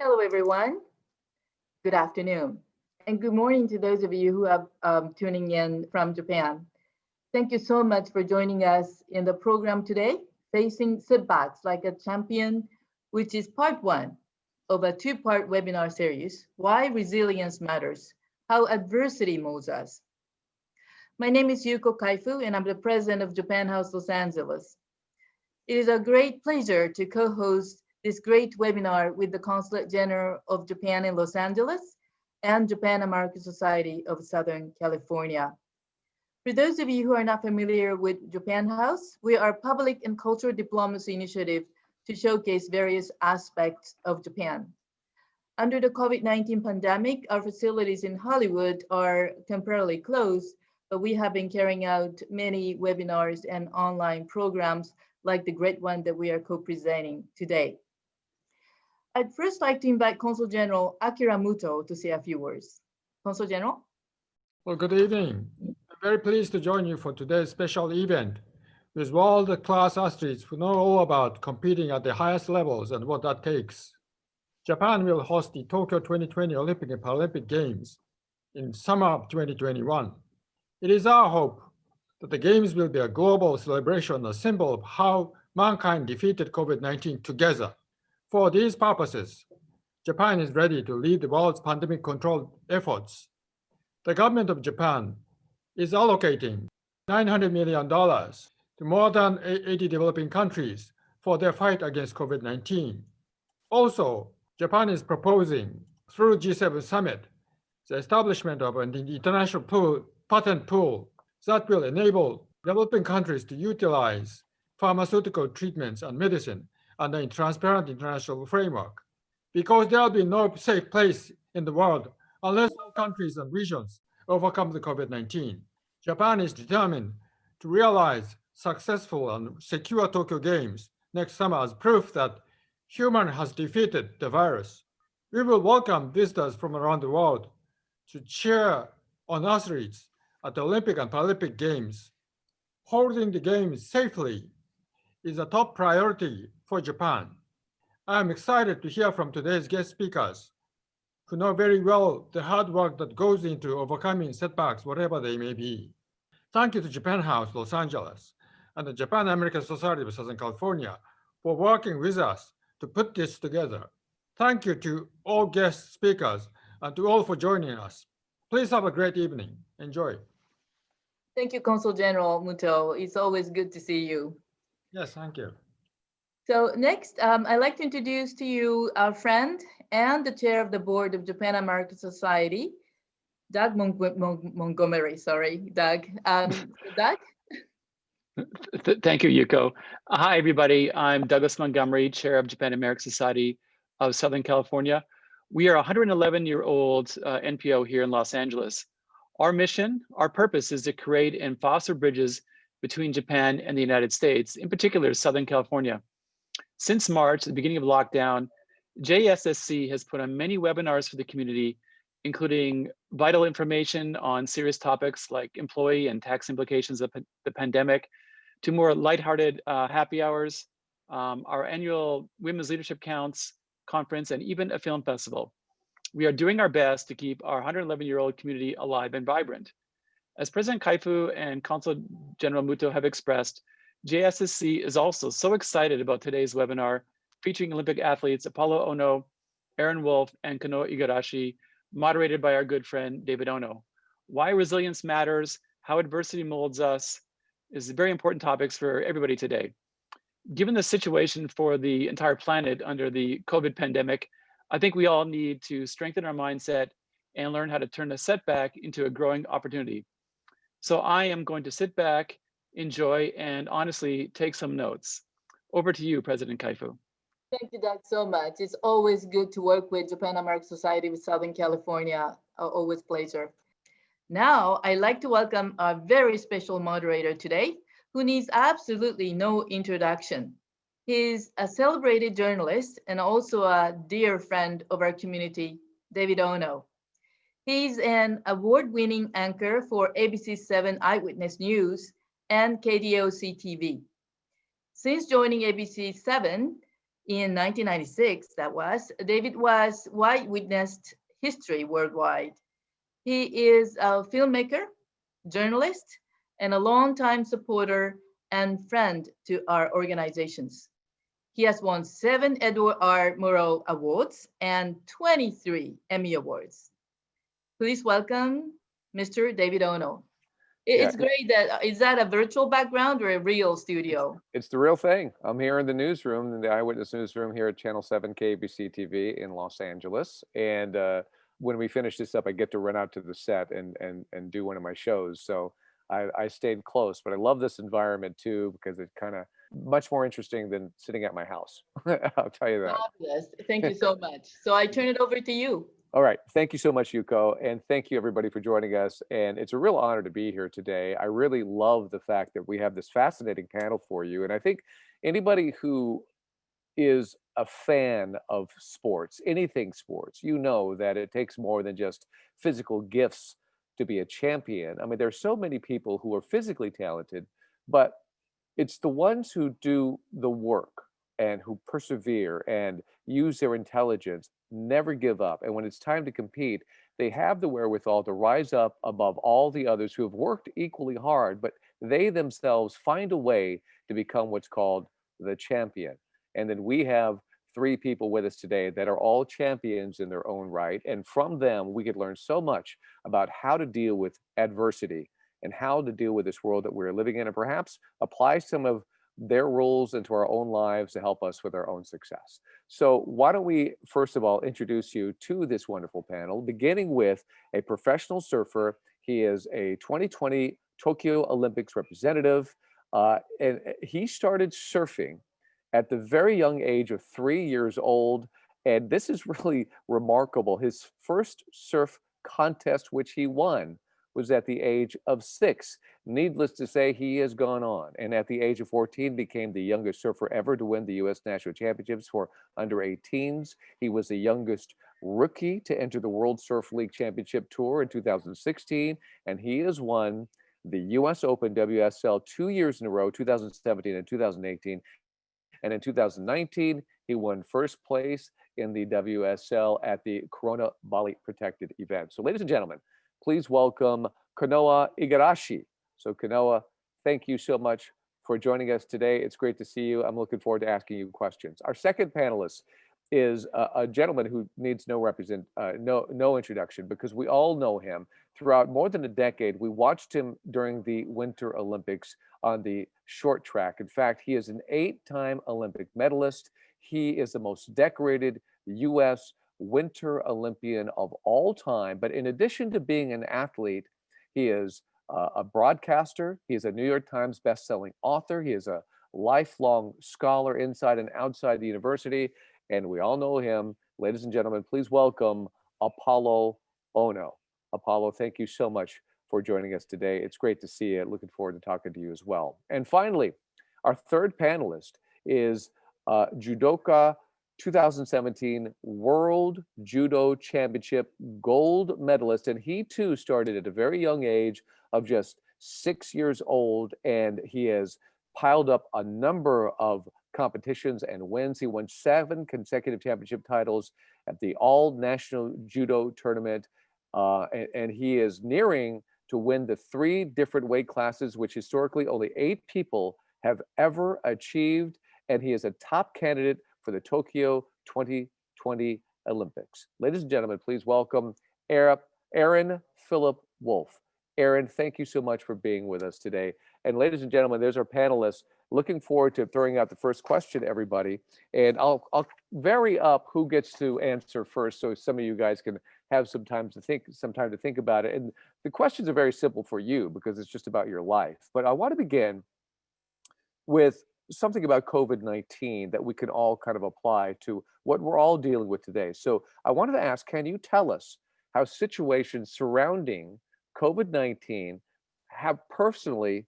Hello, everyone. Good afternoon. And good morning to those of you who are tuning in from Japan. Thank you so much for joining us in the program today, Facing Setbacks Like a Champion, which is part one of a two-part webinar series, Why Resilience Matters, How Adversity Molds Us. My name is Yuko Kaifu, and I'm the president of Japan House Los Angeles. It is a great pleasure to co-host this great webinar with the Consulate General of Japan in Los Angeles and Japan-American Society of Southern California. For those of you who are not familiar with Japan House, we are a public and cultural diplomacy initiative to showcase various aspects of Japan. Under the COVID-19 pandemic, our facilities in Hollywood are temporarily closed, but we have been carrying out many webinars and online programs like the great one that we are co-presenting today. I'd first like to invite Consul General Akira Muto to say a few words. Consul General? Well, good evening. I'm very pleased to join you for today's special event with world-class athletes who know all about competing at the highest levels and what that takes. Japan will host the Tokyo 2020 Olympic and Paralympic Games in summer of 2021. It is our hope that the Games will be a global celebration, a symbol of how mankind defeated COVID-19 together. For these purposes, Japan is ready to lead the world's pandemic control efforts. The government of Japan is allocating $900 million to more than 80 developing countries for their fight against COVID-19. Also, Japan is proposing through G7 summit the establishment of an international patent pool that will enable developing countries to utilize pharmaceutical treatments and medicine under a transparent international framework. Because there will be no safe place in the world unless all countries and regions overcome the COVID-19. Japan is determined to realize successful and secure Tokyo Games next summer as proof that human has defeated the virus. We will welcome visitors from around the world to cheer on athletes at the Olympic and Paralympic Games. Holding the Games safely is a top priority for Japan. I am excited to hear from today's guest speakers who know very well the hard work that goes into overcoming setbacks, whatever they may be. Thank you to Japan House Los Angeles and the Japan-American Society of Southern California for working with us to put this together. Thank you to all guest speakers and to all for joining us. Please have a great evening. Enjoy. Thank you, Consul General Muto. It's always good to see you. Yes, thank you. So next, I'd like to introduce to you our friend and the chair of the board of Japan-American Society, Doug Montgomery, sorry, Doug. Doug? Thank you, Yuko. Hi, everybody. I'm Douglas Montgomery, chair of Japan-American Society of Southern California. We are a 111-year-old NPO here in Los Angeles. Our mission, our purpose is to create and foster bridges between Japan and the United States, in particular, Southern California. Since March, the beginning of lockdown, JSSC has put on many webinars for the community, including vital information on serious topics like employee and tax implications of the pandemic, to more lighthearted happy hours, our annual Women's Leadership Counts conference, and even a film festival. We are doing our best to keep our 111-year-old community alive and vibrant. As President Kaifu and Consul General Muto have expressed, JSSC is also so excited about today's webinar featuring Olympic athletes Apolo Ohno, Aaron Wolf, and Kanoa Igarashi, moderated by our good friend David Ono. Why resilience matters, how adversity molds us, is very important topics for everybody today. Given the situation for the entire planet under the COVID pandemic, I think we all need to strengthen our mindset and learn how to turn a setback into a growing opportunity. So I am going to sit back, enjoy, and honestly take some notes. Over to you, President Kaifu. Thank you, Doug, so much. It's always good to work with Japan-American Society of Southern California. Always pleasure. Now, I'd like to welcome our very special moderator today, who needs absolutely no introduction. He's a celebrated journalist and also a dear friend of our community, David Ono. He's an award-winning anchor for ABC7 Eyewitness News and KDOC TV. Since joining ABC7 In 1996, David witnessed history worldwide. He is a filmmaker, journalist, and a longtime supporter and friend to our organizations. He has won 7 Edward R. Murrow Awards and 23 Emmy Awards. Please welcome Mr. David Ono. It's great that, is that a virtual background or a real studio? It's the real thing. I'm here in the newsroom, in the Eyewitness newsroom here at Channel 7 KBC TV in Los Angeles. And when we finish this up, I get to run out to the set and do one of my shows. So I stayed close, but I love this environment too, because it's kind of much more interesting than sitting at my house. I'll tell you that. Fabulous. Thank you so much. So I turn it over to you. All right. Thank you so much, Yuko. And thank you everybody for joining us. And it's a real honor to be here today. I really love the fact that we have this fascinating panel for you. And I think anybody who is a fan of sports, anything sports, you know that it takes more than just physical gifts to be a champion. I mean, there's so many people who are physically talented, but it's the ones who do the work and who persevere and use their intelligence, never give up. And when it's time to compete, they have the wherewithal to rise up above all the others who have worked equally hard, but they themselves find a way to become what's called the champion. And then we have 3 people with us today that are all champions in their own right. And from them, we could learn so much about how to deal with adversity and how to deal with this world that we're living in, and perhaps apply some of their rules into our own lives to help us with our own success. So why don't we, first of all, introduce you to this wonderful panel, beginning with a professional surfer. He is a 2020 Tokyo Olympics representative, and he started surfing at the very young age of 3 years old. And this is really remarkable. His first surf contest, which he won, was at the age of 6. Needless to say, he has gone on. And at the age of 14, became the youngest surfer ever to win the U.S. National Championships for under 18s. He was the youngest rookie to enter the World Surf League Championship Tour in 2016. And he has won the U.S. Open WSL 2 years in a row, 2017 and 2018. And in 2019, he won first place in the WSL at the Corona Bali Protected event. So ladies and gentlemen, please welcome Kanoa Igarashi. So Kanoa, thank you so much for joining us today. It's great to see you. I'm looking forward to asking you questions. Our second panelist is a gentleman who needs no introduction, because we all know him. Throughout more than a decade, we watched him during the Winter Olympics on the short track. In fact, he is an 8-time Olympic medalist. He is the most decorated U.S. Winter Olympian of all time. But in addition to being an athlete, he is a broadcaster. He is a New York Times best-selling author. He is a lifelong scholar inside and outside the university. And we all know him. Ladies and gentlemen, please welcome Apolo Ohno. Apolo, thank you so much for joining us today. It's great to see you. Looking forward to talking to you as well. And finally, our third panelist is Judoka 2017 World Judo Championship gold medalist. And he too started at a very young age of just 6 years old. And he has piled up a number of competitions and wins. He won 7 consecutive championship titles at the All National Judo Tournament. And he is nearing to win the 3 different weight classes, which historically only 8 people have ever achieved. And he is a top candidate for the Tokyo 2020 Olympics. Ladies and gentlemen, please welcome Aaron Philip Wolf. Aaron, thank you so much for being with us today. And ladies and gentlemen, there's our panelists. Looking forward to throwing out the first question, everybody. And I'll vary up who gets to answer first, so some of you guys can have some time to think about it. And the questions are very simple for you because it's just about your life. But I want to begin with something about COVID-19 that we can all kind of apply to what we're all dealing with today. So I wanted to ask, can you tell us how situations surrounding COVID-19 have personally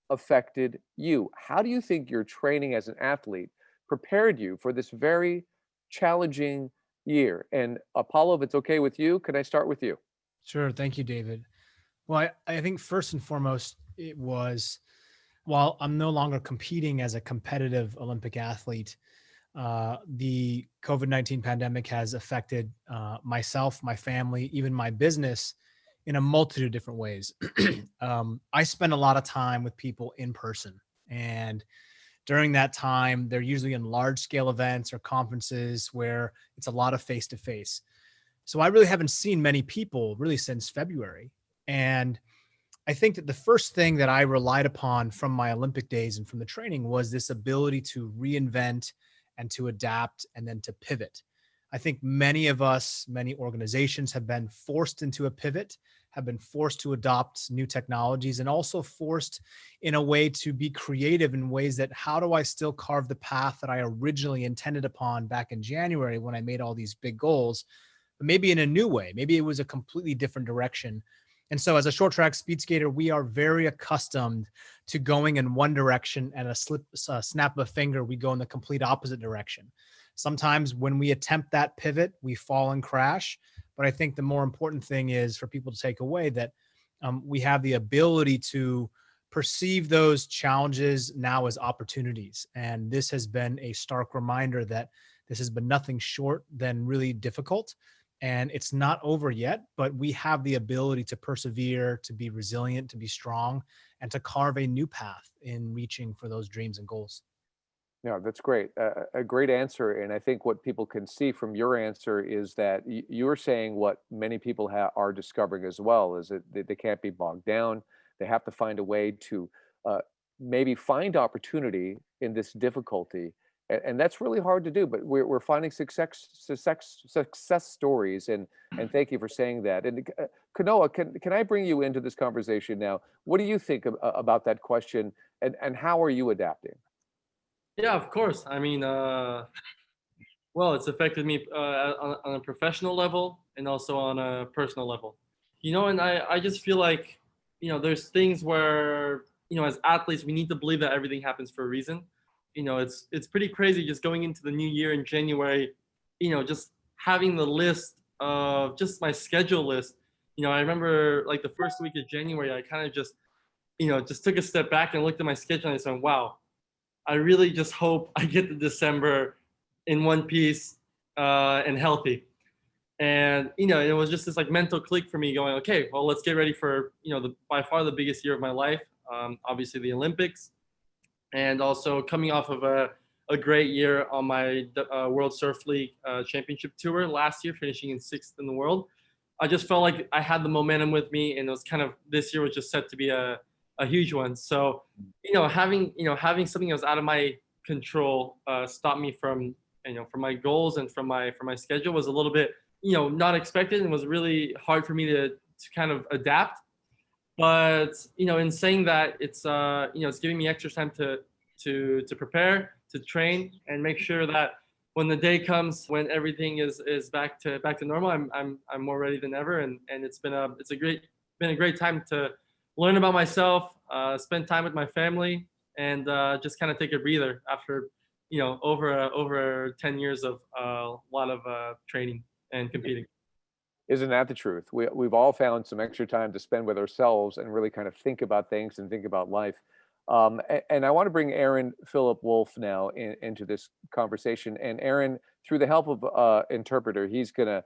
affected you? How do you think your training as an athlete prepared you for this very challenging year? And Apolo, if it's okay with you, can I start with you? Sure. Thank you, David. Well, I think first and foremost, it was, while I'm no longer competing as a competitive Olympic athlete, the COVID-19 pandemic has affected myself, my family, even my business in a multitude of different ways. I spend a lot of time with people in person, and during that time, they're usually in large scale events or conferences where it's a lot of face-to-face. So I really haven't seen many people really since February. And I think that the first thing that I relied upon from my Olympic days and from the training was this ability to reinvent and to adapt and then to pivot. I think many of us, many organizations have been forced into a pivot, have been forced to adopt new technologies, and also forced in a way to be creative in ways that, how do I still carve the path that I originally intended upon back in January when I made all these big goals, but maybe in a new way. Maybe it was a completely different direction. And so as a short track speed skater, we are very accustomed to going in one direction, and a snap of a finger, we go in the complete opposite direction. Sometimes when we attempt that pivot, we fall and crash. But I think the more important thing is for people to take away that we have the ability to perceive those challenges now as opportunities. And this has been a stark reminder that this has been nothing short than really difficult. And it's not over yet, but we have the ability to persevere, to be resilient, to be strong, and to carve a new path in reaching for those dreams and goals. Yeah, that's great. A great answer. And I think what people can see from your answer is that you're saying what many people are discovering as well, is that they can't be bogged down. They have to find a way to maybe find opportunity in this difficulty. And that's really hard to do, but we're finding success stories, and thank you for saying that. And Kanoa, can I bring you into this conversation now? What do you think about that question, and how are you adapting? Yeah, of course. I mean, well, it's affected me on a professional level and also on a personal level. And I just feel like, there's things where, as athletes, we need to believe that everything happens for a reason. It's pretty crazy just going into the new year in January, just having the list of just my schedule list. I remember like the first week of January, I kind of just took a step back and looked at my schedule and I said, wow, I really just hope I get to December in one piece and healthy. And, it was just this like mental click for me going, okay, well, let's get ready for, by far the biggest year of my life. Obviously the Olympics. And also coming off of a great year on my World Surf League Championship tour last year, finishing in 6th in the world. I just felt like I had the momentum with me, and it was kind of, this year was just set to be a huge one. So, having something that was out of my control stopped me from my goals and from my schedule was a little bit, not expected, and was really hard for me to kind of adapt. But, in saying that, it's giving me extra time to prepare, to train, and make sure that when the day comes, when everything is back to normal, I'm more ready than ever. And it's been a great time to learn about myself, spend time with my family, and just kind of take a breather after, over 10 years of a lot of training and competing. Isn't that the truth? We've all found some extra time to spend with ourselves and really kind of think about things and think about life. And I want to bring Aaron Philip Wolf now into this conversation. And Aaron, through the help of interpreter, the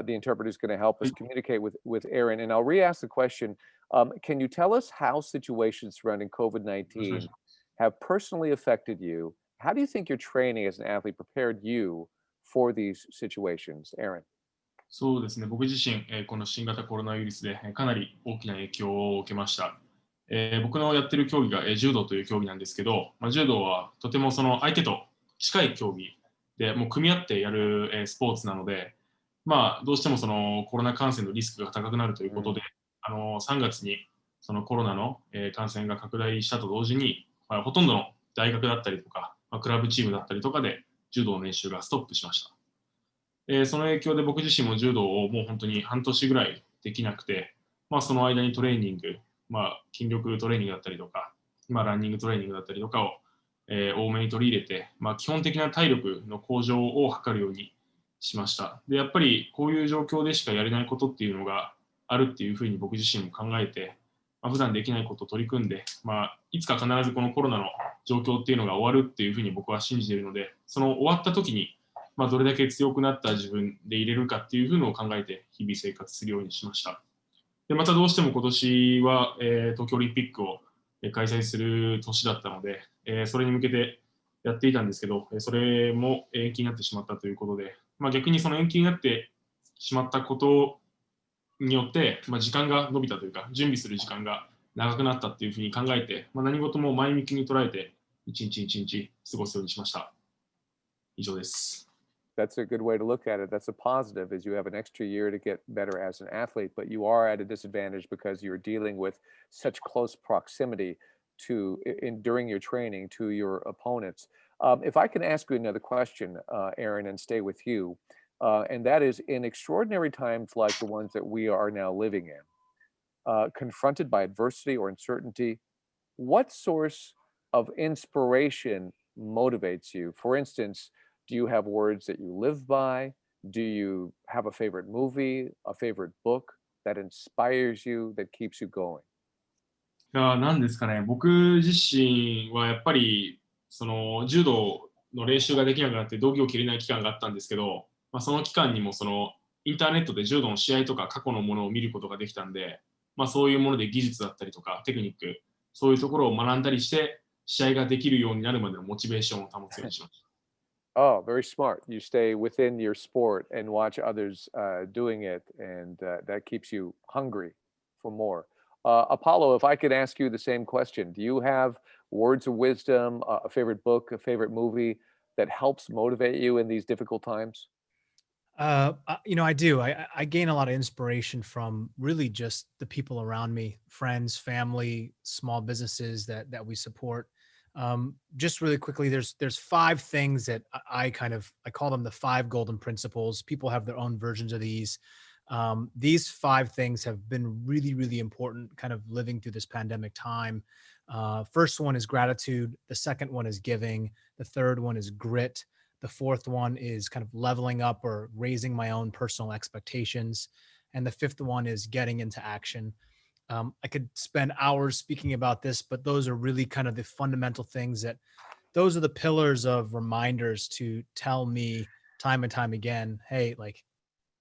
interpreter is going to help us communicate with Aaron. And I'll re-ask the question. Can you tell us how situations surrounding COVID-19 have personally affected you? How do you think your training as an athlete prepared you for these situations? Aaron. そうですね、僕自身、この新型コロナウイルスでかなり大きな影響を受けました。僕のやってる競技が柔道という競技なんですけど、柔道はとてもその相手と近い競技でもう組み合ってやるスポーツなので、どうしてもそのコロナ感染のリスクが高くなるということで、3月にそのコロナの感染が拡大したと同時に、ほとんどの大学だったりとか、クラブチームだったりとかで柔道の練習がストップしました。その影響で僕自身も柔道をもう本当に半年ぐらいできなくて、その間にトレーニング、筋力トレーニングだったりとか、ランニングトレーニングだったりとかを、多めに取り入れて、基本的な体力の向上を図るようにしました。で、やっぱりこういう状況でしかやれないことっていうのがあるっていうふうに僕自身も考えて、普段できないことを取り組んで、いつか必ずこのコロナの状況っていうのが終わるっていうふうに僕は信じているので、その終わった時に、どれだけ強くなった自分でいれるかっていうのを考えて日々生活するようにしました。でまたどうしても今年は、東京オリンピックを開催する年だったので、それに向けてやっていたんですけど、それも延期になってしまったということで、逆にその延期になってしまったことによって、時間が伸びたというか、準備する時間が長くなったっていうふうに考えて、何事も前向きに捉えて、一日一日過ごすようにしました。以上です。That's a good way to look at it. That's a positive, is you have an extra year to get better as an athlete, but you are at a disadvantage because you're dealing with such close proximity during your training to your opponents. If I can ask you another question, Aaron, and stay with you, and that is, in extraordinary times like the ones that we are now living in, confronted by adversity or uncertainty, what source of inspiration motivates you? For instance, do you have words that you live by? Do you have a favorite movie, a favorite book that inspires you, that keeps you going? なんですかね、僕自身はやっぱりその柔道の練習ができなくなって道着を着れない期間があったんですけど、その期間にもそのインターネットで柔道の試合とか過去のものを見ることができたんで、そういうもので技術だったりとかテクニック、そういうところを学んだりして試合ができるようになるまでのモチベーションを保つようにしました。Oh, very smart. You stay within your sport and watch others doing it, and that keeps you hungry for more. Apollo, if I could ask you the same question, do you have words of wisdom, a favorite book, a favorite movie that helps motivate you in these difficult times? I do. I gain a lot of inspiration from really just the people around me, friends, family, small businesses that we support. Just really quickly, there's 5 things that I call them the 5 golden principles. People have their own versions of these. These 5 things have been really, really important kind of living through this pandemic time. First one is gratitude. The second one is giving. The third one is grit. The fourth one is kind of leveling up or raising my own personal expectations. And the fifth one is getting into action. I could spend hours speaking about this, but those are really kind of the fundamental things those are the pillars of reminders to tell me time and time again, hey, like,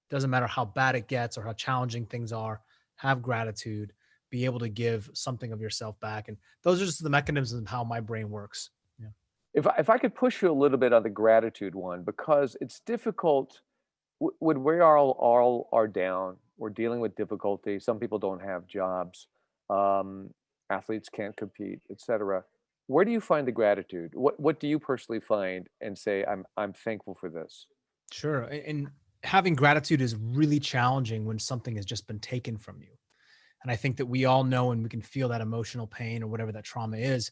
doesn't matter how bad it gets or how challenging things are, have gratitude, be able to give something of yourself back. And those are just the mechanisms of how my brain works. Yeah. If I could push you a little bit on the gratitude one, because it's difficult when we all are down, we're dealing with difficulty. Some people don't have jobs. Athletes can't compete, etc. Where do you find the gratitude? What do you personally find and say, I'm thankful for this? Sure. And having gratitude is really challenging when something has just been taken from you. And I think that we all know, and we can feel that emotional pain or whatever that trauma is,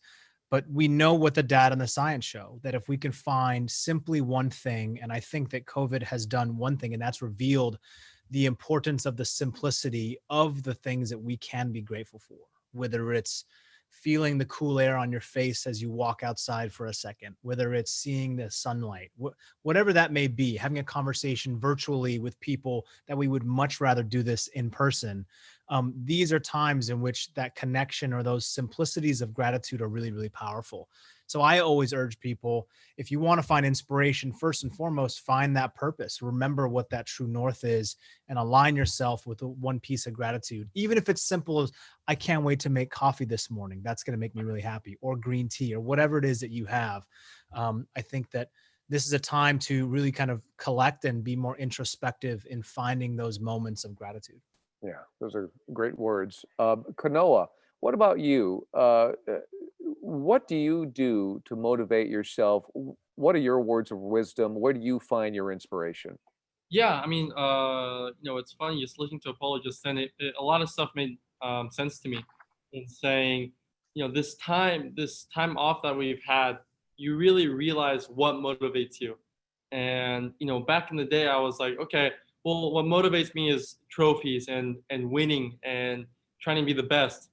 but we know what the data and the science show, that if we can find simply one thing, and I think that COVID has done one thing, and that's revealed the importance of the simplicity of the things that we can be grateful for, whether it's feeling the cool air on your face as you walk outside for a second, whether it's seeing the sunlight, whatever that may be, having a conversation virtually with people that we would much rather do this in person. These are times in which that connection or those simplicities of gratitude are really, really powerful. So I always urge people, if you want to find inspiration, first and foremost, find that purpose. Remember what that true north is and align yourself with one piece of gratitude. Even if it's simple as, I can't wait to make coffee this morning. That's going to make me really happy. Or green tea, or whatever it is that you have. I think that this is a time to really kind of collect and be more introspective in finding those moments of gratitude. Yeah, those are great words. Kanoa, what about you? What do you do to motivate yourself? What are your words of wisdom? Where do you find your inspiration? Yeah, I mean, it's funny just listening to Apolo just then. A lot of stuff made sense to me in saying, this time off that we've had, you really realize what motivates you. And back in the day, I was like, okay, well, what motivates me is trophies and winning and trying to be the best.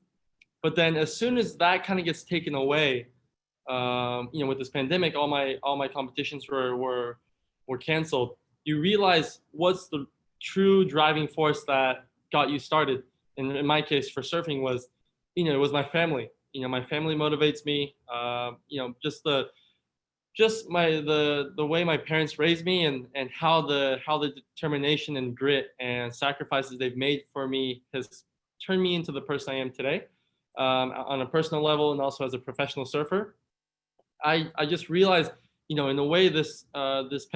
But then as soon as that kind of gets taken away, with this pandemic, all my competitions were canceled. You realize what's the true driving force that got you started. And in my case, for surfing was, it was my family. You know, my family motivates me. You know, just the way my parents raised me, and how the determination and grit and sacrifices they've made for me has turned me into the person I am today, on a personal level and also as a professional surfer. I just realized, you know, in a way, this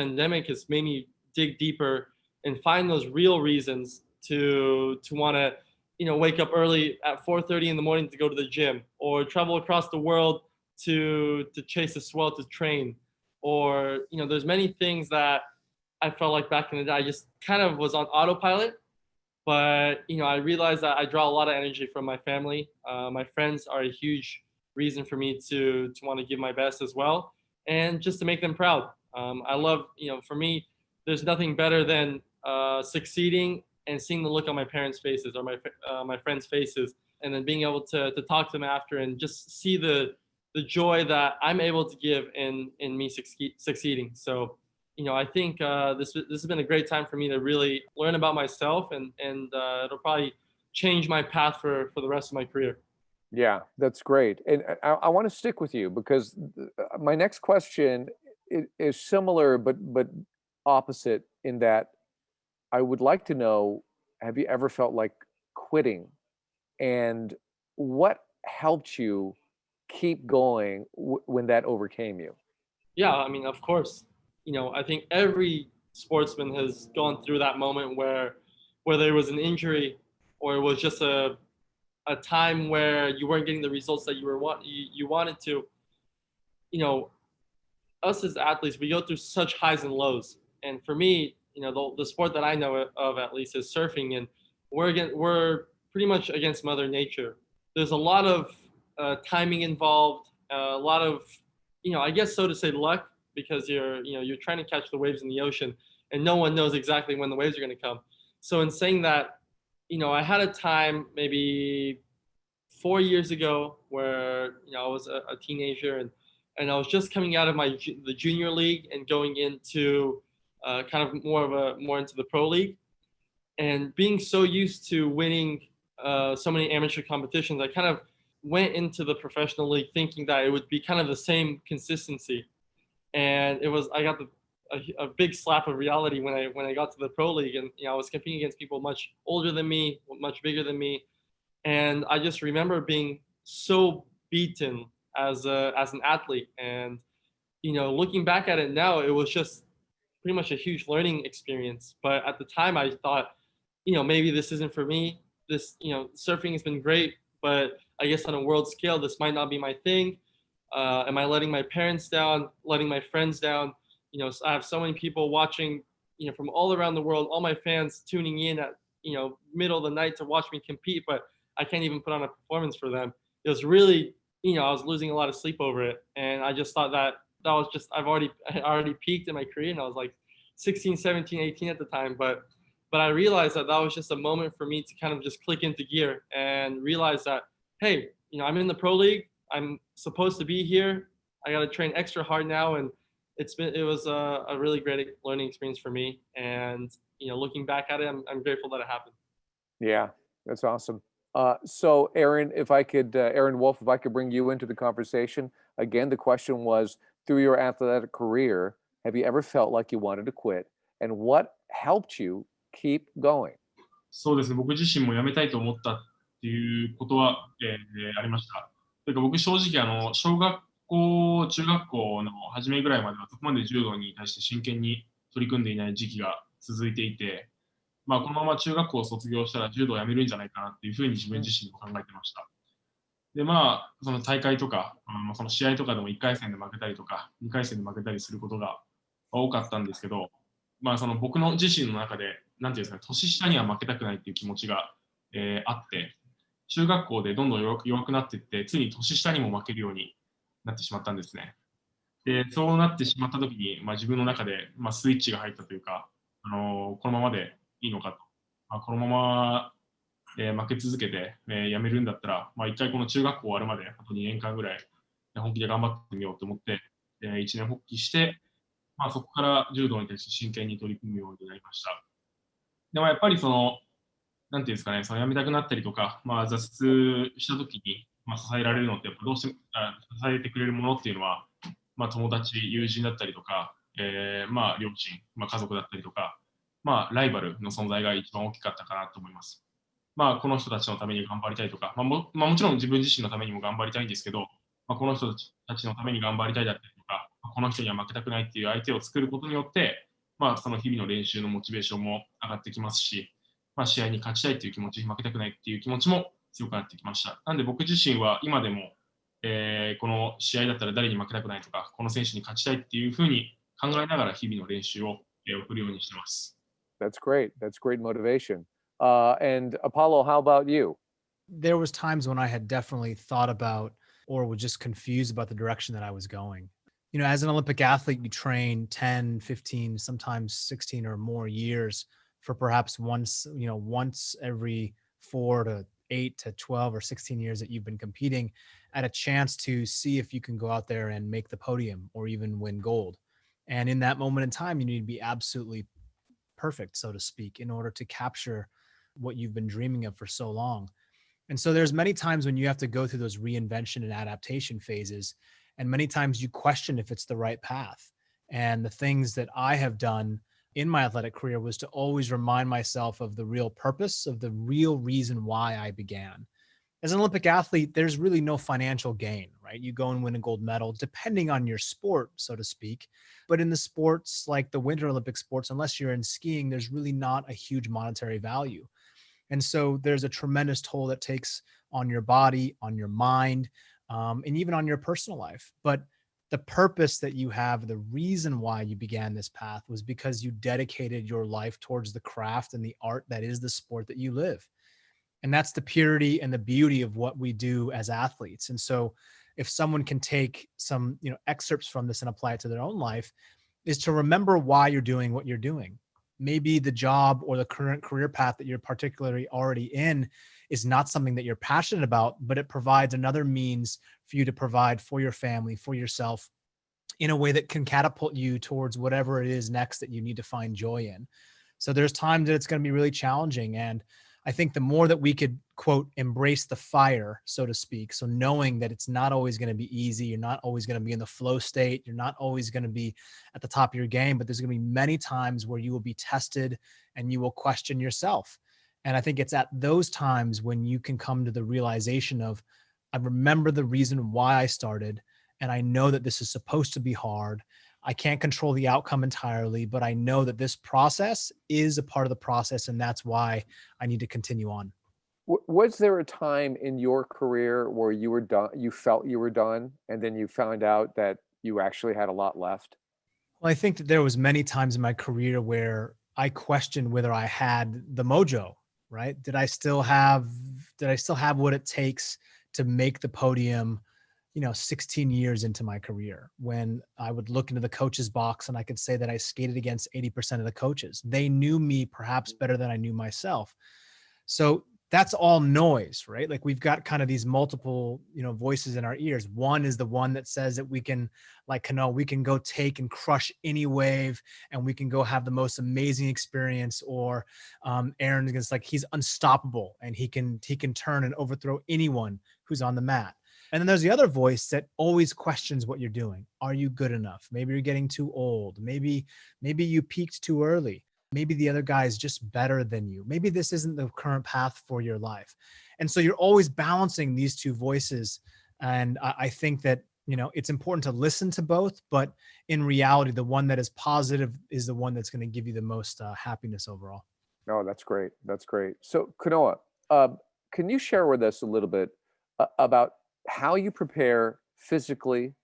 pandemic has made me dig deeper and find those real reasons to want to, you know, wake up early at 4:30 in the morning to go to the gym, or travel across the world to chase a swell to train. Or, you know, there's many things that I felt like back in the day I just kind of was on autopilot. But, you know, I realized that I draw a lot of energy from my family. My friends are a huge reason for me to want to give my best as well, and just to make them proud. I love, you know, for me, there's nothing better than succeeding and seeing the look on my parents' faces, or my friends' faces, and then being able to talk to them after and just see the joy that I'm able to give in me succeeding. So, you know, I think this has been a great time for me to really learn about myself, and it'll probably change my path for the rest of my career. Yeah, that's great. And I want to stick with you because my next question is similar but opposite, in that I would like to know, have you ever felt like quitting? And what helped you keep going when that overcame you? Yeah, I mean, of course. You know, I think every sportsman has gone through that moment where there was an injury, or it was just a time where you weren't getting the results that you wanted to. You know, us as athletes, we go through such highs and lows. And for me, you know, the sport that I know of at least is surfing, and we're pretty much against Mother Nature. There's a lot of timing involved, a lot of, you know, I guess so to say, luck, because you're trying to catch the waves in the ocean, and no one knows exactly when the waves are going to come. So in saying that, you know, I had a time maybe 4 years ago where, you know, I was a teenager, and I was just coming out of the junior league and going into kind of more into the pro league, and being so used to winning so many amateur competitions, I kind of went into the professional league thinking that it would be kind of the same consistency. And I got a big slap of reality when I got to the pro league, and, you know, I was competing against people much older than me, much bigger than me, and I just remember being so beaten as an athlete. And, you know, looking back at it now, it was just pretty much a huge learning experience. But at the time, I thought, you know, maybe this isn't for me. This, you know, surfing has been great, but I guess on a world scale, this might not be my thing. Am I letting my parents down, letting my friends down? You know, I have so many people watching, you know, from all around the world, all my fans tuning in at, you know, middle of the night to watch me compete, but I can't even put on a performance for them. It was really, you know, I was losing a lot of sleep over it. And I just thought that was just, I already peaked in my career, and I was like 16, 17, 18 at the time. But I realized that was just a moment for me to kind of just click into gear and realize that, hey, you know, I'm in the pro league. I'm supposed to be here. I got to train extra hard now. And it was a really great learning experience for me. And, you know, looking back at it, I'm grateful that it happened. Yeah, that's awesome. So Aaron, Aaron Wolf, if I could bring you into the conversation. Again, the question was, through your athletic career, have you ever felt like you wanted to quit? And what helped you keep going? そうですね、僕自身も辞めたいと思ったっていうことは、ありました。というか僕正直小学校、中学校の初めぐらいまではそこまで柔道に対して真剣に取り組んでいない時期が続いていて、まあ、このまま中学校を卒業したら柔道をやめるんじゃないかなっていうふうに自分自身も考えてました。で、まあ、その大会とか、その試合とかでも1回戦で負けたりとか、2回戦で負けたりすることが多かったんですけど、まあ、その僕の自身の中で、なんていうんですかね、年下には負けたくないっていう気持ちが、あって、中学校でどんどん弱くなっていって、ついに年下にも負けるようになってしまったんですね。で、そうなってしまったときに、まあ、自分の中で、まあ、スイッチが入ったというか、このままでいいのかと。まあ、このまま、負け続けて、やめるんだったら、まあ、一回この中学校終わるまで、あと2年間ぐらい本気で頑張ってみようと思って、一年発起して、まあ、そこから柔道に対して真剣に取り組むようになりました。でもやっぱりなんていうんですかね、辞めたくなったりとか、まあ、挫折したときに、支えられるのってやっぱどうしても支えてくれるものっていうのは、友達、友人だったりとか、両親、家族だったりとか、ライバルの存在が一番大きかったかなと思います。この人たちのために頑張りたいとか、もちろん自分自身のためにも頑張りたいんですけど、この人たちのために頑張りたいだったりとか、この人には負けたくないっていう相手を作ることによって、その日々の練習のモチベーションも上がってきますし、試合に勝ちたいっていう気持ち、負けたくないっていう気持ちも強くなってきました。なんで僕自身は今でも、この試合だったら誰に負けたくないとか、この選手に勝ちたいっていうふうに考えながら日々の練習を送るようにしてます。That's great. That's great motivation. And Apollo, how about you? There was times when I had definitely thought about or was just confused about the direction that I was going. You know, as an Olympic athlete, you train 10, 15, sometimes 16 or more years for perhaps once every 4 to 8 to 12 or 16 years that you've been competing at a chance to see if you can go out there and make the podium or even win gold. And in that moment in time, you need to be absolutely perfect, so to speak, in order to capture what you've been dreaming of for so long. And so there's many times when you have to go through those reinvention and adaptation phases. And many times you question if it's the right path. And the things that I have done in my athletic career was to always remind myself of the real purpose, of the real reason why I began. As an Olympic athlete, there's really no financial gain, right? You go and win a gold medal, depending on your sport, so to speak. But in the sports like the Winter Olympic sports, unless you're in skiing, there's really not a huge monetary value. And so there's a tremendous toll that takes on your body, on your mind, and even on your personal life. But the purpose that you have, the reason why you began this path was because you dedicated your life towards the craft and the art that is the sport that you live. And that's the purity and the beauty of what we do as athletes. And so if someone can take some, excerpts from this and apply it to their own life, is to remember why you're doing what you're doing. Maybe the job or the current career path that you're particularly already in is not something that you're passionate about, but it provides another means for you to provide for your family, for yourself, in a way that can catapult you towards whatever it is next that you need to find joy in. So there's times that it's going to be really challenging. And I think the more that we could, quote, embrace the fire, so to speak, so knowing that it's not always going to be easy, you're not always going to be in the flow state, you're not always going to be at the top of your game, but there's going to be many times where you will be tested and you will question yourself. And I think it's at those times when you can come to the realization of, I remember the reason why I started, and I know that this is supposed to be hard. I can't control the outcome entirely, but I know that this process is a part of the process, and that's why I need to continue on. Was there a time in your career where you were done, you felt you were done, and then you found out that you actually had a lot left? Well, I think that there was many times in my career where I questioned whether I had the mojo, right? Did I still have what it takes to make the podium, 16 years into my career, when I would look into the coach's box and I could say that I skated against 80% of the coaches. They knew me perhaps better than I knew myself. So that's all noise, right? Like we've got kind of these multiple, voices in our ears. One is the one that says that we can, like Kanoa, we can go take and crush any wave and we can go have the most amazing experience. Or Aaron is like, he's unstoppable and he can turn and overthrow anyone who's on the mat. And then there's the other voice that always questions what you're doing. Are you good enough? Maybe you're getting too old. Maybe you peaked too early. Maybe the other guy is just better than you. Maybe this isn't the current path for your life. And so you're always balancing these two voices. And I think that, it's important to listen to both, but in reality, the one that is positive is the one that's going to give you the most happiness overall. Oh, that's great. That's great. So Kanoa, can you share with us a little bit about how you prepare physically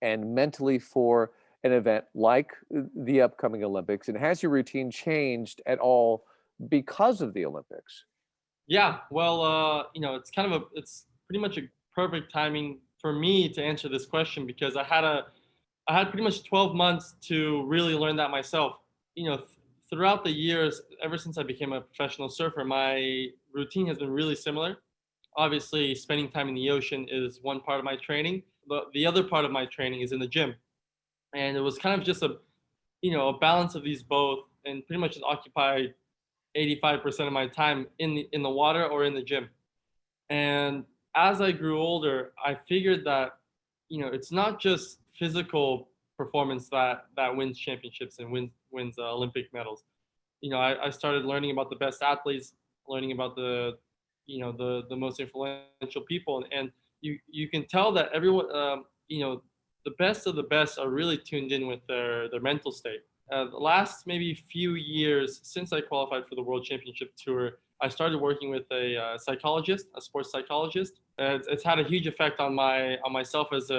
and mentally for an event like the upcoming Olympics, and has your routine changed at all because of the Olympics? Yeah, well, it's pretty much a perfect timing for me to answer this question, because I had pretty much 12 months to really learn that myself. Throughout the years, ever since I became a professional surfer, my routine has been really similar. Obviously, spending time in the ocean is one part of my training, but the other part of my training is in the gym. And it was kind of just a balance of these both, and pretty much just occupied 85% of my time in the water or in the gym. And as I grew older, I figured that, it's not just physical performance that wins championships and wins Olympic medals. I started learning about the best athletes, learning about the most influential people, and you can tell that everyone, the best of the best are really tuned in with their mental state. The last maybe few years since I qualified for the World Championship Tour, I started working with a psychologist, a sports psychologist. It's had a huge effect on myself as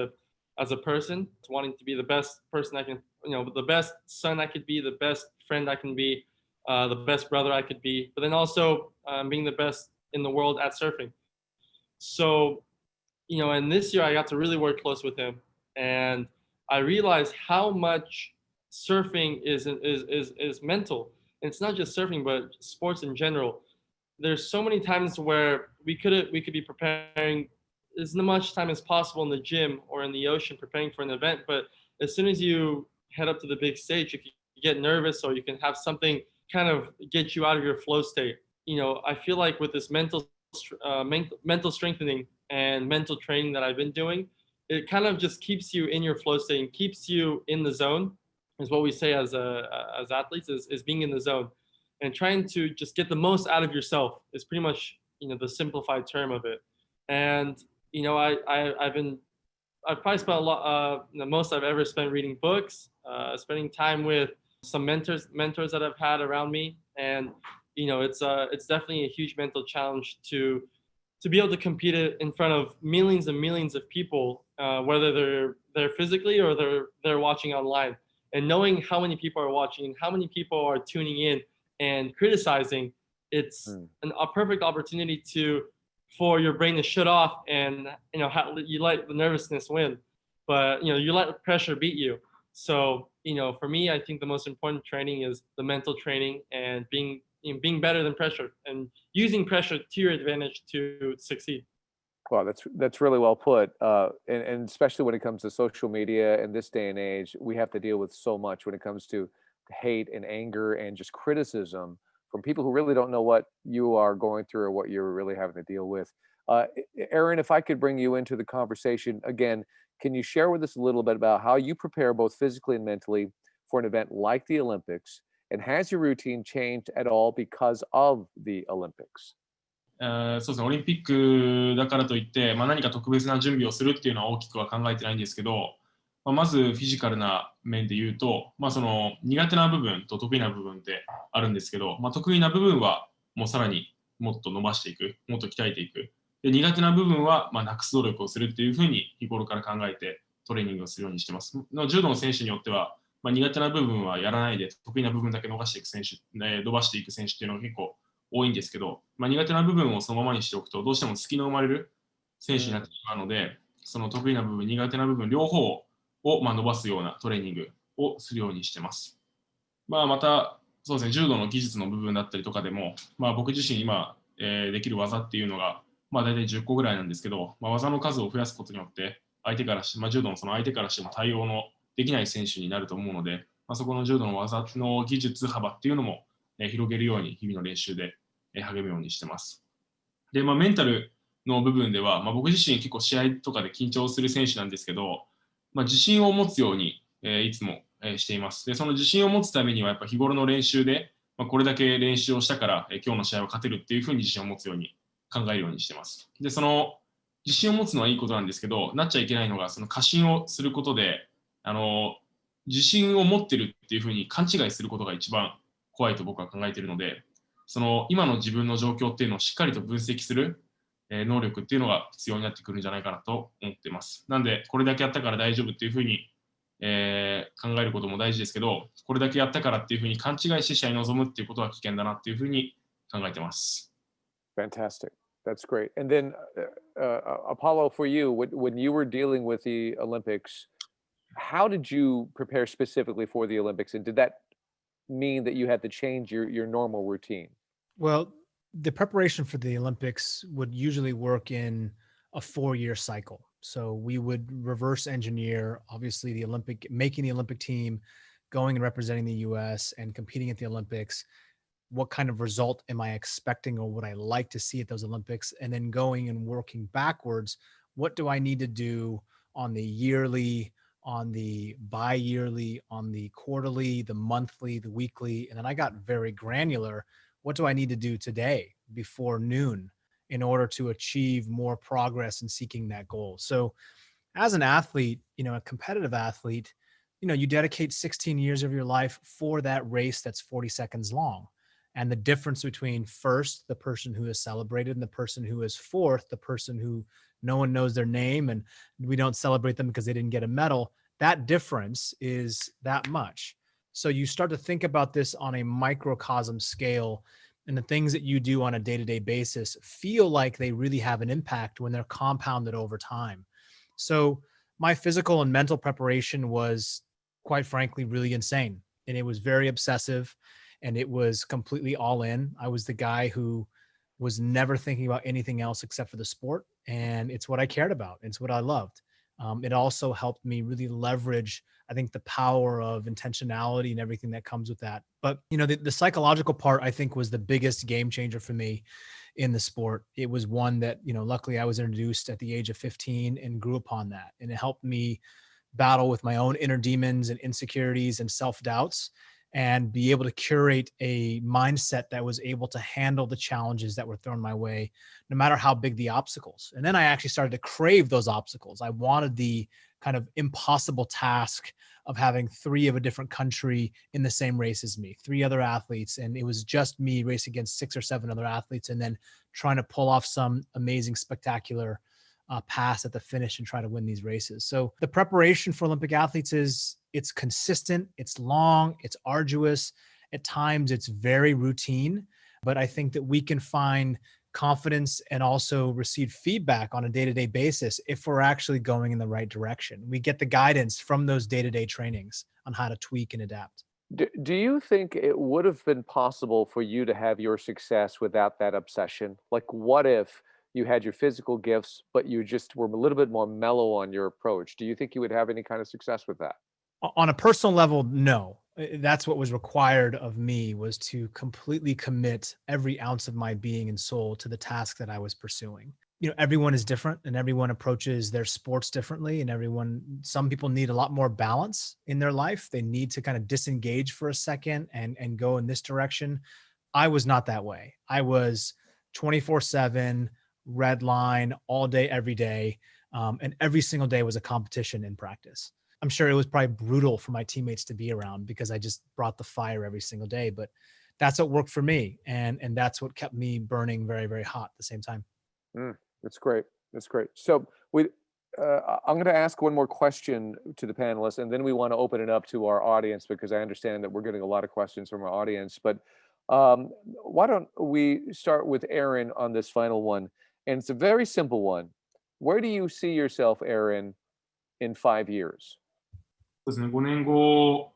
a person, wanting to be the best person I can, the best son I could be, the best friend I can be, the best brother I could be, but then also being the best in the world at surfing. So, and this year I got to really work close with him, and I realized how much surfing is mental. And it's not just surfing, but sports in general. There's so many times where we could be preparing as much time as possible in the gym or in the ocean preparing for an event, but as soon as you head up to the big stage, you can get nervous, or you can have something kind of get you out of your flow state. I feel like with this mental strengthening and mental training that I've been doing, it kind of just keeps you in your flow state and keeps you in the zone, is what we say as athletes, is being in the zone and trying to just get the most out of yourself is pretty much, the simplified term of it. And, I've probably spent a lot, the most I've ever spent reading books, spending time with some mentors that I've had around me. And, it's definitely a huge mental challenge to be able to compete in front of millions and millions of people, whether they're physically or they're watching online, and knowing how many people are watching and how many people are tuning in and criticizing. It's a perfect opportunity for your brain to shut off, and you let the nervousness win, but you let pressure beat you. So for me, I think the most important training is the mental training and being better than pressure and using pressure to your advantage to succeed. Well, that's really well put, and especially when it comes to social media in this day and age, we have to deal with so much when it comes to hate and anger and just criticism from people who really don't know what you are going through or what you're really having to deal with. Aaron, if I could bring you into the conversation again, can you share with us a little bit about how you prepare both physically and mentally for an event like the Olympics, and has your routine changed at all because of the Olympics? そうですね、オリンピックだからといって、何か特別な準備をするっていうのは大きくは考えてないんですけど、まずフィジカルな面で言うと、その苦手な部分と得意な部分ってあるんですけど、得意な部分はもうさらにもっと伸ばしていく、もっと鍛えていく。で、苦手な部分はなくす努力をするっていうふうに日頃から考えてトレーニングをするようにしてます。柔道の選手によっては、苦手な部分はやらないで得意な部分だけ伸ばしていく選手っていうのが結構多いんですけど、苦手な部分をそのままにしておくとどうしても隙の生まれる選手になってしまうので、その得意な部分、苦手な部分両方を伸ばすようなトレーニングをするようにしてます。またそうですね、柔道の技術の部分だったりとかでも、僕自身今、できる技っていうのが、大体10個ぐらいなんですけど、技の数を増やすことによって相手から柔道のその相手からしても対応のできない選手になると思うので、そこの柔道の技の技術幅っていうのも広げるように日々の練習で励むようにしてます。で、メンタルの部分では、僕自身結構試合とかで緊張する選手なんですけど、自信を持つようにいつもしています。で、その自信を持つためにはやっぱ日頃の練習で、これだけ練習をしたから今日の試合は勝てるっていうふうに自信を持つように考えるようにしてます。で、その自信を持つのはいいことなんですけど、なっちゃいけないのがその過信をすることで、自信を持ってるっていうふうに勘違いすることが一番怖いと僕は考えているので、その今の自分の状況っていうのをしっかりと分析する能力っていうのが必要になってくるんじゃないかなと思っています。なんでこれだけやったから大丈夫っていうふうに、考えることも大事ですけど、これだけやったからっていうふうに勘違いして試合に臨むっていうことは危険だなっていうふうに考えてます。Fantastic. That's great. And then, Apollo, for you, when you were dealing with the Olympics, how did you prepare specifically for the Olympics? And did that mean that you had to change your normal routine? Well, the preparation for the Olympics would usually work in a 4-year cycle. So we would reverse engineer, obviously, making the Olympic team, going and representing the US and competing at the Olympics. what kind of result am I expecting or would I like to see at those Olympics? And then going and working backwards, what do I need to do on the yearly, on the bi-yearly, on the quarterly, the monthly, the weekly? And then I got very granular. What do I need to do today before noon in order to achieve more progress in seeking that goal? So as an athlete, a competitive athlete, you dedicate 16 years of your life for that race that's 40 seconds long. And the difference between first, the person who is celebrated, and the person who is fourth, the person who no one knows their name and we don't celebrate them because they didn't get a medal, that difference is that much. So you start to think about this on a microcosm scale, and the things that you do on a day-to-day basis feel like they really have an impact when they're compounded over time. So my physical and mental preparation was, quite frankly, really insane. And it was very obsessive and it was completely all in. I was the guy who was never thinking about anything else except for the sport. And it's what I cared about. It's what I loved. It also helped me really leverage, I think, the power of intentionality and everything that comes with that. But, the psychological part, I think, was the biggest game changer for me in the sport. It was one that, luckily I was introduced at the age of 15 and grew upon that. And it helped me battle with my own inner demons and insecurities and self-doubts and be able to curate a mindset that was able to handle the challenges that were thrown my way, no matter how big the obstacles. And then I actually started to crave those obstacles. I wanted the kind of impossible task of having 3 of a different country in the same race as me, 3 other athletes. And it was just me racing against 6 or 7 other athletes and then trying to pull off some amazing, spectacular pass at the finish and try to win these races. So the preparation for Olympic athletes it's consistent, it's long, it's arduous. At times it's very routine, but I think that we can find confidence and also receive feedback on a day-to-day basis if we're actually going in the right direction. We get the guidance from those day-to-day trainings on how to tweak and adapt. Do you think it would have been possible for you to have your success without that obsession? Like, what if you had your physical gifts, but you just were a little bit more mellow on your approach? Do you think you would have any kind of success with that? On a personal level, no. That's what was required of me, was to completely commit every ounce of my being and soul to the task that I was pursuing. Everyone is different and everyone approaches their sports differently, and some people need a lot more balance in their life. They need to kind of disengage for a second and go in this direction. I was not that way. I was 24/7, red line, all day, every day. And every single day was a competition in practice. I'm sure it was probably brutal for my teammates to be around because I just brought the fire every single day, but that's what worked for me. And that's what kept me burning very, very hot at the same time. That's great. That's great. So I'm going to ask one more question to the panelists, and then we want to open it up to our audience because I understand that we're getting a lot of questions from our audience. But why don't we start with Aaron on this final one? And it's a very simple one. Where do you see yourself, Aaron, in 5 years? そうですね、5年後、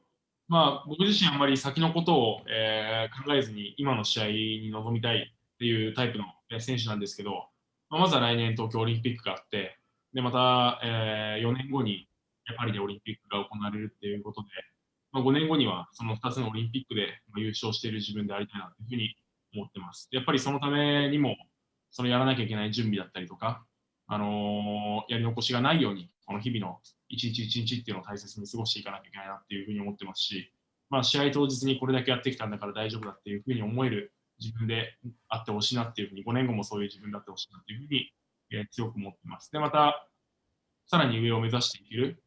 僕自身あんまり先のことを、考えずに今の試合に臨みたいっていうタイプの選手なんですけど、まずは来年東京オリンピックがあって、でまた、4年後にパリでオリンピックが行われるっていうことで、5年後にはその2つのオリンピックで優勝している自分でありたいなというふうに思ってます。やっぱりそのためにもそのやらなきゃいけない準備だったりとか、やり残しがないようにこの日々の一日一日っていうのを大切に過ごしていかなきゃいけないなっていうふうに思ってますし、試合当日にこれだけやってきたんだから大丈夫だっていうふうに思える自分であってほしいなっていうふうに、5年後もそういう自分であってほしいなっていうふうに、強く思ってます。でまたさらに上を目指していける、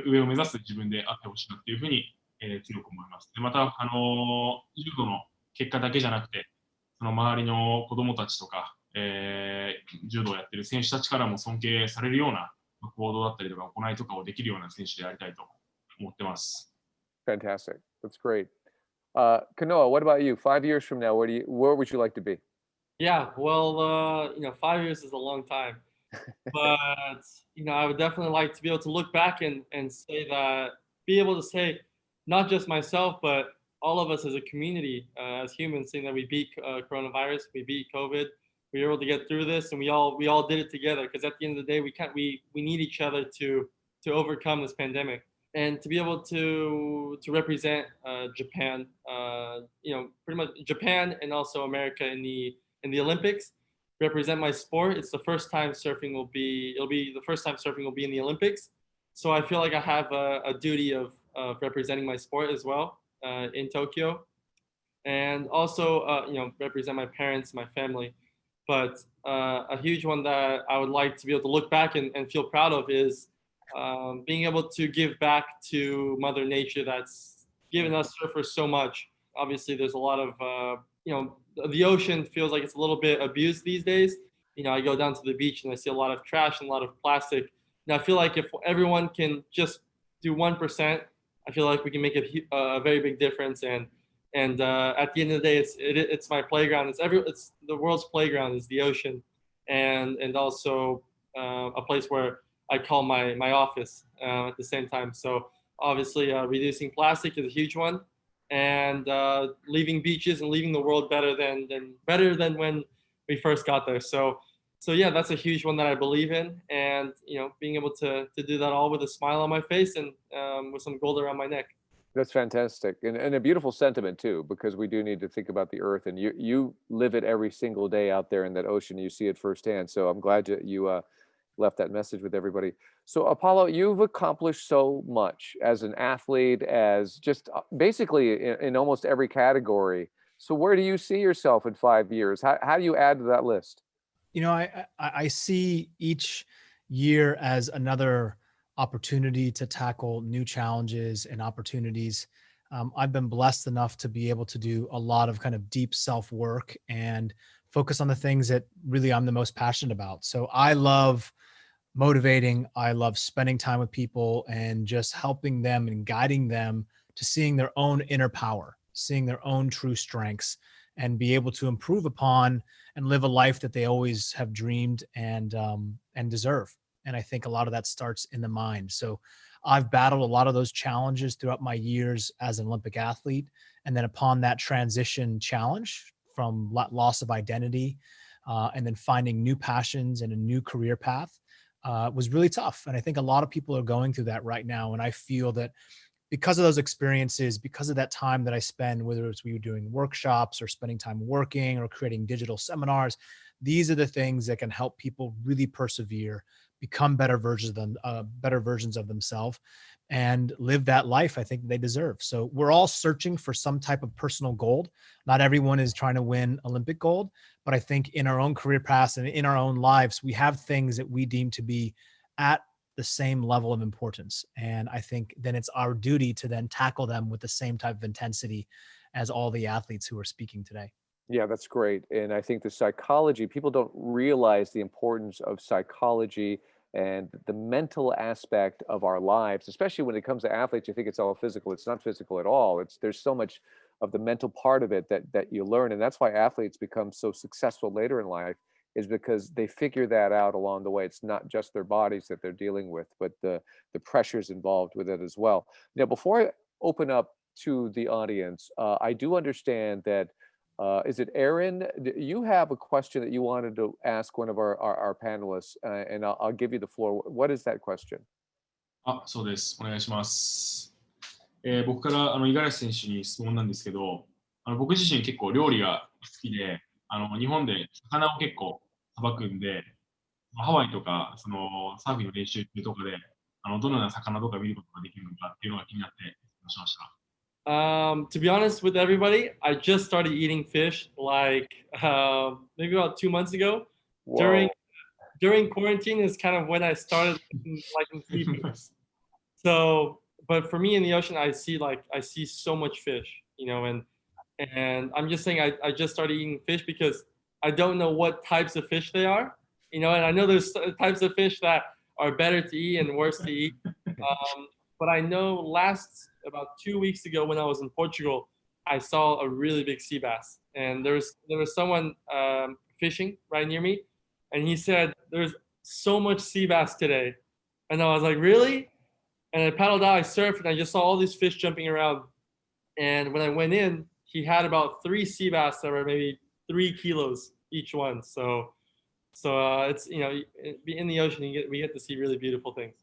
上を目指す自分であってほしいなっていうふうに、強く思います。でまた柔道の結果だけじゃなくて、その周りの子どもたちとか、柔道をやってる選手たちからも尊敬されるような行動だったりとか行いとかをできるような選手でありたいと思ってます。Fantastic. That's great. Kanoa, what about you? 5 years from now, where would you like to be? Yeah, well, 5 years is a long time, but I would definitely like to be able to look back and say that, be able to say, not just myself, but all of us as a community, as humans, saying that we beat coronavirus, we beat COVID, we were able to get through this, and we all did it together. Because at the end of the day, we need each other to overcome this pandemic. and to be able to represent Japan, pretty much Japan and also America in the Olympics, represent my sport. It's the first time it'll be the first time surfing will be in the Olympics. So I feel like I have a duty of representing my sport as well in Tokyo, and also represent my parents, my family. But a huge one that I would like to be able to look back and feel proud of is being able to give back to Mother Nature that's given us surfers so much. Obviously, there's a lot of, the ocean feels like it's a little bit abused these days. I go down to the beach and I see a lot of trash and a lot of plastic. And I feel like if everyone can just do 1%, I feel like we can make a very big difference. And at the end of the day, it's my playground. It's the world's playground is the ocean, and also a place where I call my office at the same time. So obviously, reducing plastic is a huge one, and leaving beaches and leaving the world better than when we first got there. So yeah, that's a huge one that I believe in, and being able to do that all with a smile on my face and with some gold around my neck. That's fantastic, and a beautiful sentiment too, because we do need to think about the earth, and you live it every single day out there in that ocean. You see it firsthand. So I'm glad you left that message with everybody. So Apolo, you've accomplished so much as an athlete, as just basically in almost every category. So where do you see yourself in 5 years? How do you add to that list? I see each year as another opportunity to tackle new challenges and opportunities. I've been blessed enough to be able to do a lot of kind of deep self-work and focus on the things that really I'm the most passionate about. So I love motivating. I love spending time with people and just helping them and guiding them to seeing their own inner power, seeing their own true strengths, and be able to improve upon and live a life that they always have dreamed and deserve. And I think a lot of that starts in the mind. So I've battled a lot of those challenges throughout my years as an Olympic athlete. And then upon that transition challenge from loss of identity and then finding new passions and a new career path was really tough. And I think a lot of people are going through that right now. And I feel that because of those experiences, because of that time that I spend, whether it's we were doing workshops or spending time working or creating digital seminars, these are the things that can help people really persevere, become better versions of themselves, and live that life I think they deserve. So we're all searching for some type of personal gold. Not everyone is trying to win Olympic gold, but I think in our own career paths and in our own lives, we have things that we deem to be at the same level of importance. And I think then it's our duty to then tackle them with the same type of intensity as all the athletes who are speaking today. Yeah, that's great. And I think the psychology, people don't realize the importance of psychology and the mental aspect of our lives, especially when it comes to athletes. You think it's all physical. It's not physical at all. There's so much of the mental part of it that you learn. And that's why athletes become so successful later in life, is because they figure that out along the way. It's not just their bodies that they're dealing with, but the pressures involved with it as well. Now, before I open up to the audience, I do understand that is it Aaron? You have a question that you wanted to ask one of our panelists, and I'll give you the floor. What is that question? そうです。お願いします。僕から五十嵐選手に質問なんですけど、僕自身結構料理が好きで、日本で魚を結構さばくんで、ハワイとかそのサーフィンの練習中とかで、どのような魚とか見ることができるのかっていうのが気になって質問しました。To be honest with everybody, I just started eating fish like maybe about 2 months ago. Whoa. During quarantine is kind of when I started liking seafood. So, but for me in the ocean, I see so much fish, and I'm just saying I just started eating fish because I don't know what types of fish they are, and I know there's types of fish that are better to eat and worse to eat. But I know about 2 weeks ago when I was in Portugal, I saw a really big sea bass, and there was someone fishing right near me, and he said there's so much sea bass today, and I was like, really? And I paddled out, I surfed, and I just saw all these fish jumping around. And when I went in, he had about 3 sea bass that were maybe 3 kilos each one. So it's in the ocean we get to see really beautiful things.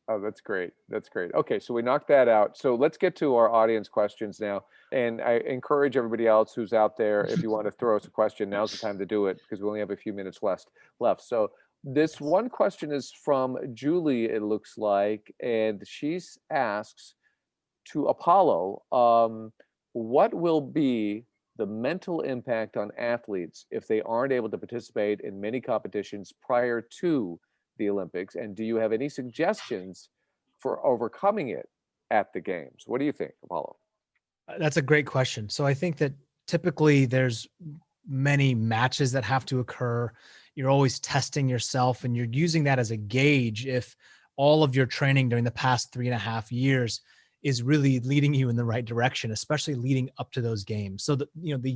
Oh, that's great. That's great. Okay, so we knocked that out. So let's get to our audience questions now. And I encourage everybody else who's out there, if you want to throw us a question, now's the time to do it because we only have a few minutes left. So this one question is from Julie, it looks like, and she asks to Apolo, what will be the mental impact on athletes if they aren't able to participate in many competitions prior to the Olympics? And do you have any suggestions for overcoming it at the games? What do you think, Apolo? That's a great question. So I think that typically there's many matches that have to occur. You're always testing yourself and you're using that as a gauge if all of your training during the past 3.5 years is really leading you in the right direction, especially leading up to those games. So the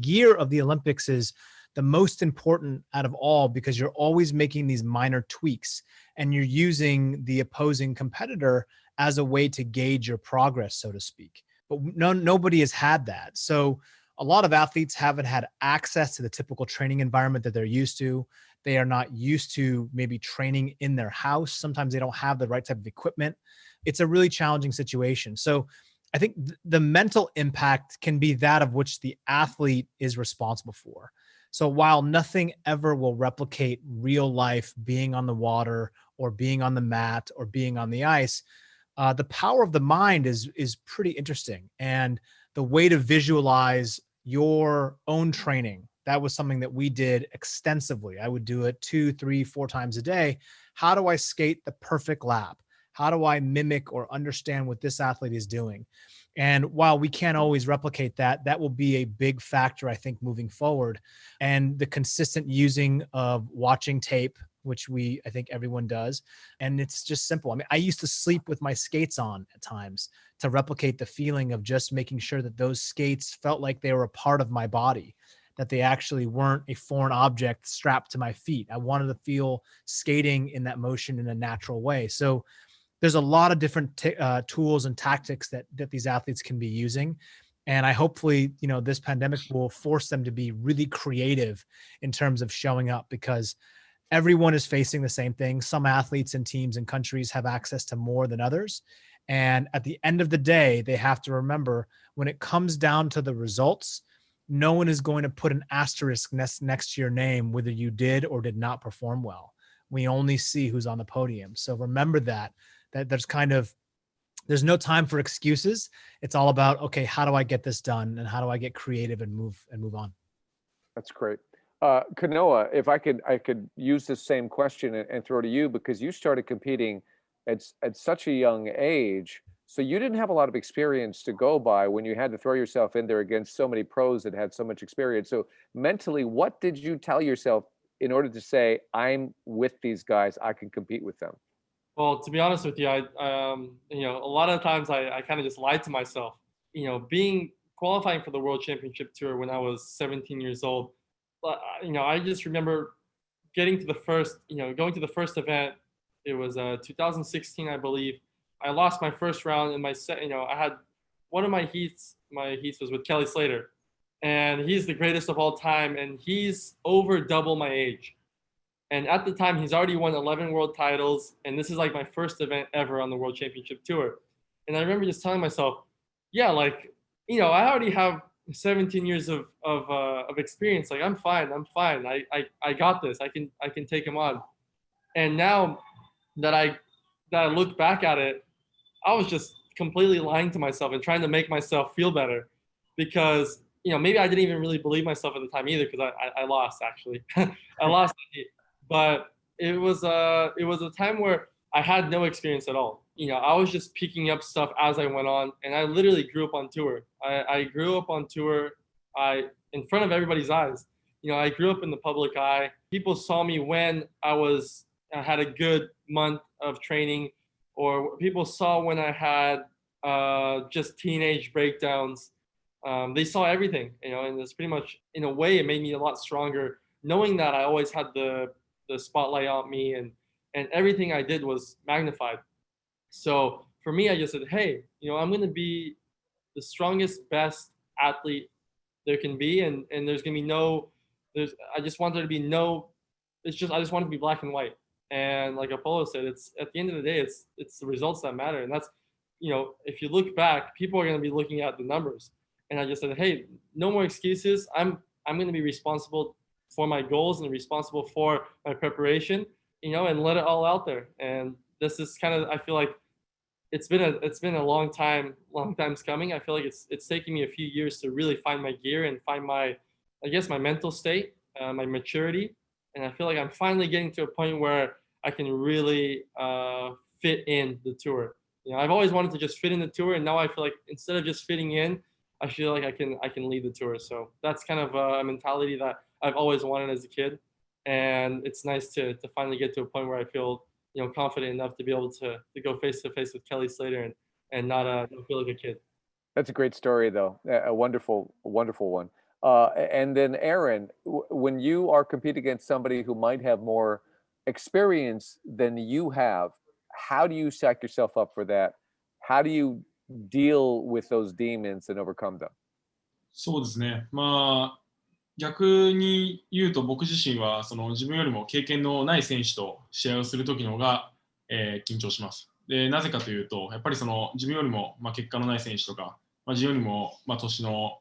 year of the Olympics is the most important out of all because you're always making these minor tweaks and you're using the opposing competitor as a way to gauge your progress, so to speak. But nobody has had that. So a lot of athletes haven't had access to the typical training environment that they're used to. They are not used to maybe training in their house. Sometimes they don't have the right type of equipment. It's a really challenging situation. So I think the mental impact can be that of which the athlete is responsible for. So while nothing ever will replicate real life being on the water or being on the mat or being on the ice, the power of the mind is pretty interesting. And the way to visualize your own training, that was something that we did extensively. I would do it 2, 3, 4 times a day. How do I skate the perfect lap? How do I mimic or understand what this athlete is doing? And while we can't always replicate that, that will be a big factor, I think, moving forward. And the consistent using of watching tape, which I think everyone does. And it's just simple. I mean, I used to sleep with my skates on at times to replicate the feeling of just making sure that those skates felt like they were a part of my body, that they actually weren't a foreign object strapped to my feet. I wanted to feel skating in that motion in a natural way. So there's a lot of different tools and tactics that these athletes can be using. And I hopefully, this pandemic will force them to be really creative in terms of showing up because everyone is facing the same thing. Some athletes and teams and countries have access to more than others. And at the end of the day, they have to remember when it comes down to the results, no one is going to put an asterisk next to your name, whether you did or did not perform well. We only see who's on the podium. So remember that there's no time for excuses. It's all about, okay, how do I get this done? And how do I get creative and move on? That's great. Kanoa, if I could use this same question and throw to you because you started competing at such a young age. So you didn't have a lot of experience to go by when you had to throw yourself in there against so many pros that had so much experience. So mentally, what did you tell yourself in order to say, I'm with these guys, I can compete with them? Well, to be honest with you, a lot of times I kind of just lied to myself. Qualifying for the World Championship Tour when I was 17 years old, I just remember going to the first event. It was 2016, I believe. I lost my first round in my set. I had one of my heats. My heats was with Kelly Slater, and he's the greatest of all time, and he's over double my age. And at the time, he's already won 11 world titles, and this is like my first event ever on the World Championship Tour. And I remember just telling myself, yeah, I already have 17 years of experience. Like I'm fine. I got this. I can take him on. And now that I look back at it, I was just completely lying to myself and trying to make myself feel better because maybe I didn't even really believe myself at the time either because I lost actually. I lost. But it was a time where I had no experience at all. I was just picking up stuff as I went on, and I literally grew up on tour. I grew up on tour in front of everybody's eyes. I grew up in the public eye. People saw me when I had a good month of training, or people saw when I had just teenage breakdowns. They saw everything, and it's pretty much, in a way, it made me a lot stronger, knowing that I always had the spotlight on me and everything I did was magnified. So for me, I just said, hey, I'm going to be the strongest, best athlete there can be. And there's going to be I just want there to be I just want to be black and white. And like Apollo said, it's at the end of the day, it's the results that matter. And that's, if you look back, people are going to be looking at the numbers. And I just said, hey, no more excuses. I'm going to be responsible for my goals and responsible for my preparation, and let it all out there. And this is kind of, I feel like it's been a long time's coming. I feel like it's taken me a few years to really find my gear and find my mental state, my maturity. And I feel like I'm finally getting to a point where I can really fit in the tour. I've always wanted to just fit in the tour, and now I feel like instead of just fitting in, I feel like I can lead the tour. So that's kind of a mentality that I've always wanted as a kid, and it's nice to finally get to a point where I feel confident enough to be able to go face to face with Kelly Slater and not feel like a kid. That's a great story, though. A wonderful one. And then Aaron, when you are competing against somebody who might have more experience than you have, how do you set yourself up for that? How do you deal with those demons and overcome them? そうですね。逆に言うと僕自身はその自分よりも経験のない選手と試合をする時の方が、緊張します。で、なぜかというと、やっぱりその自分よりも、結果のない選手とか、自分よりも、年の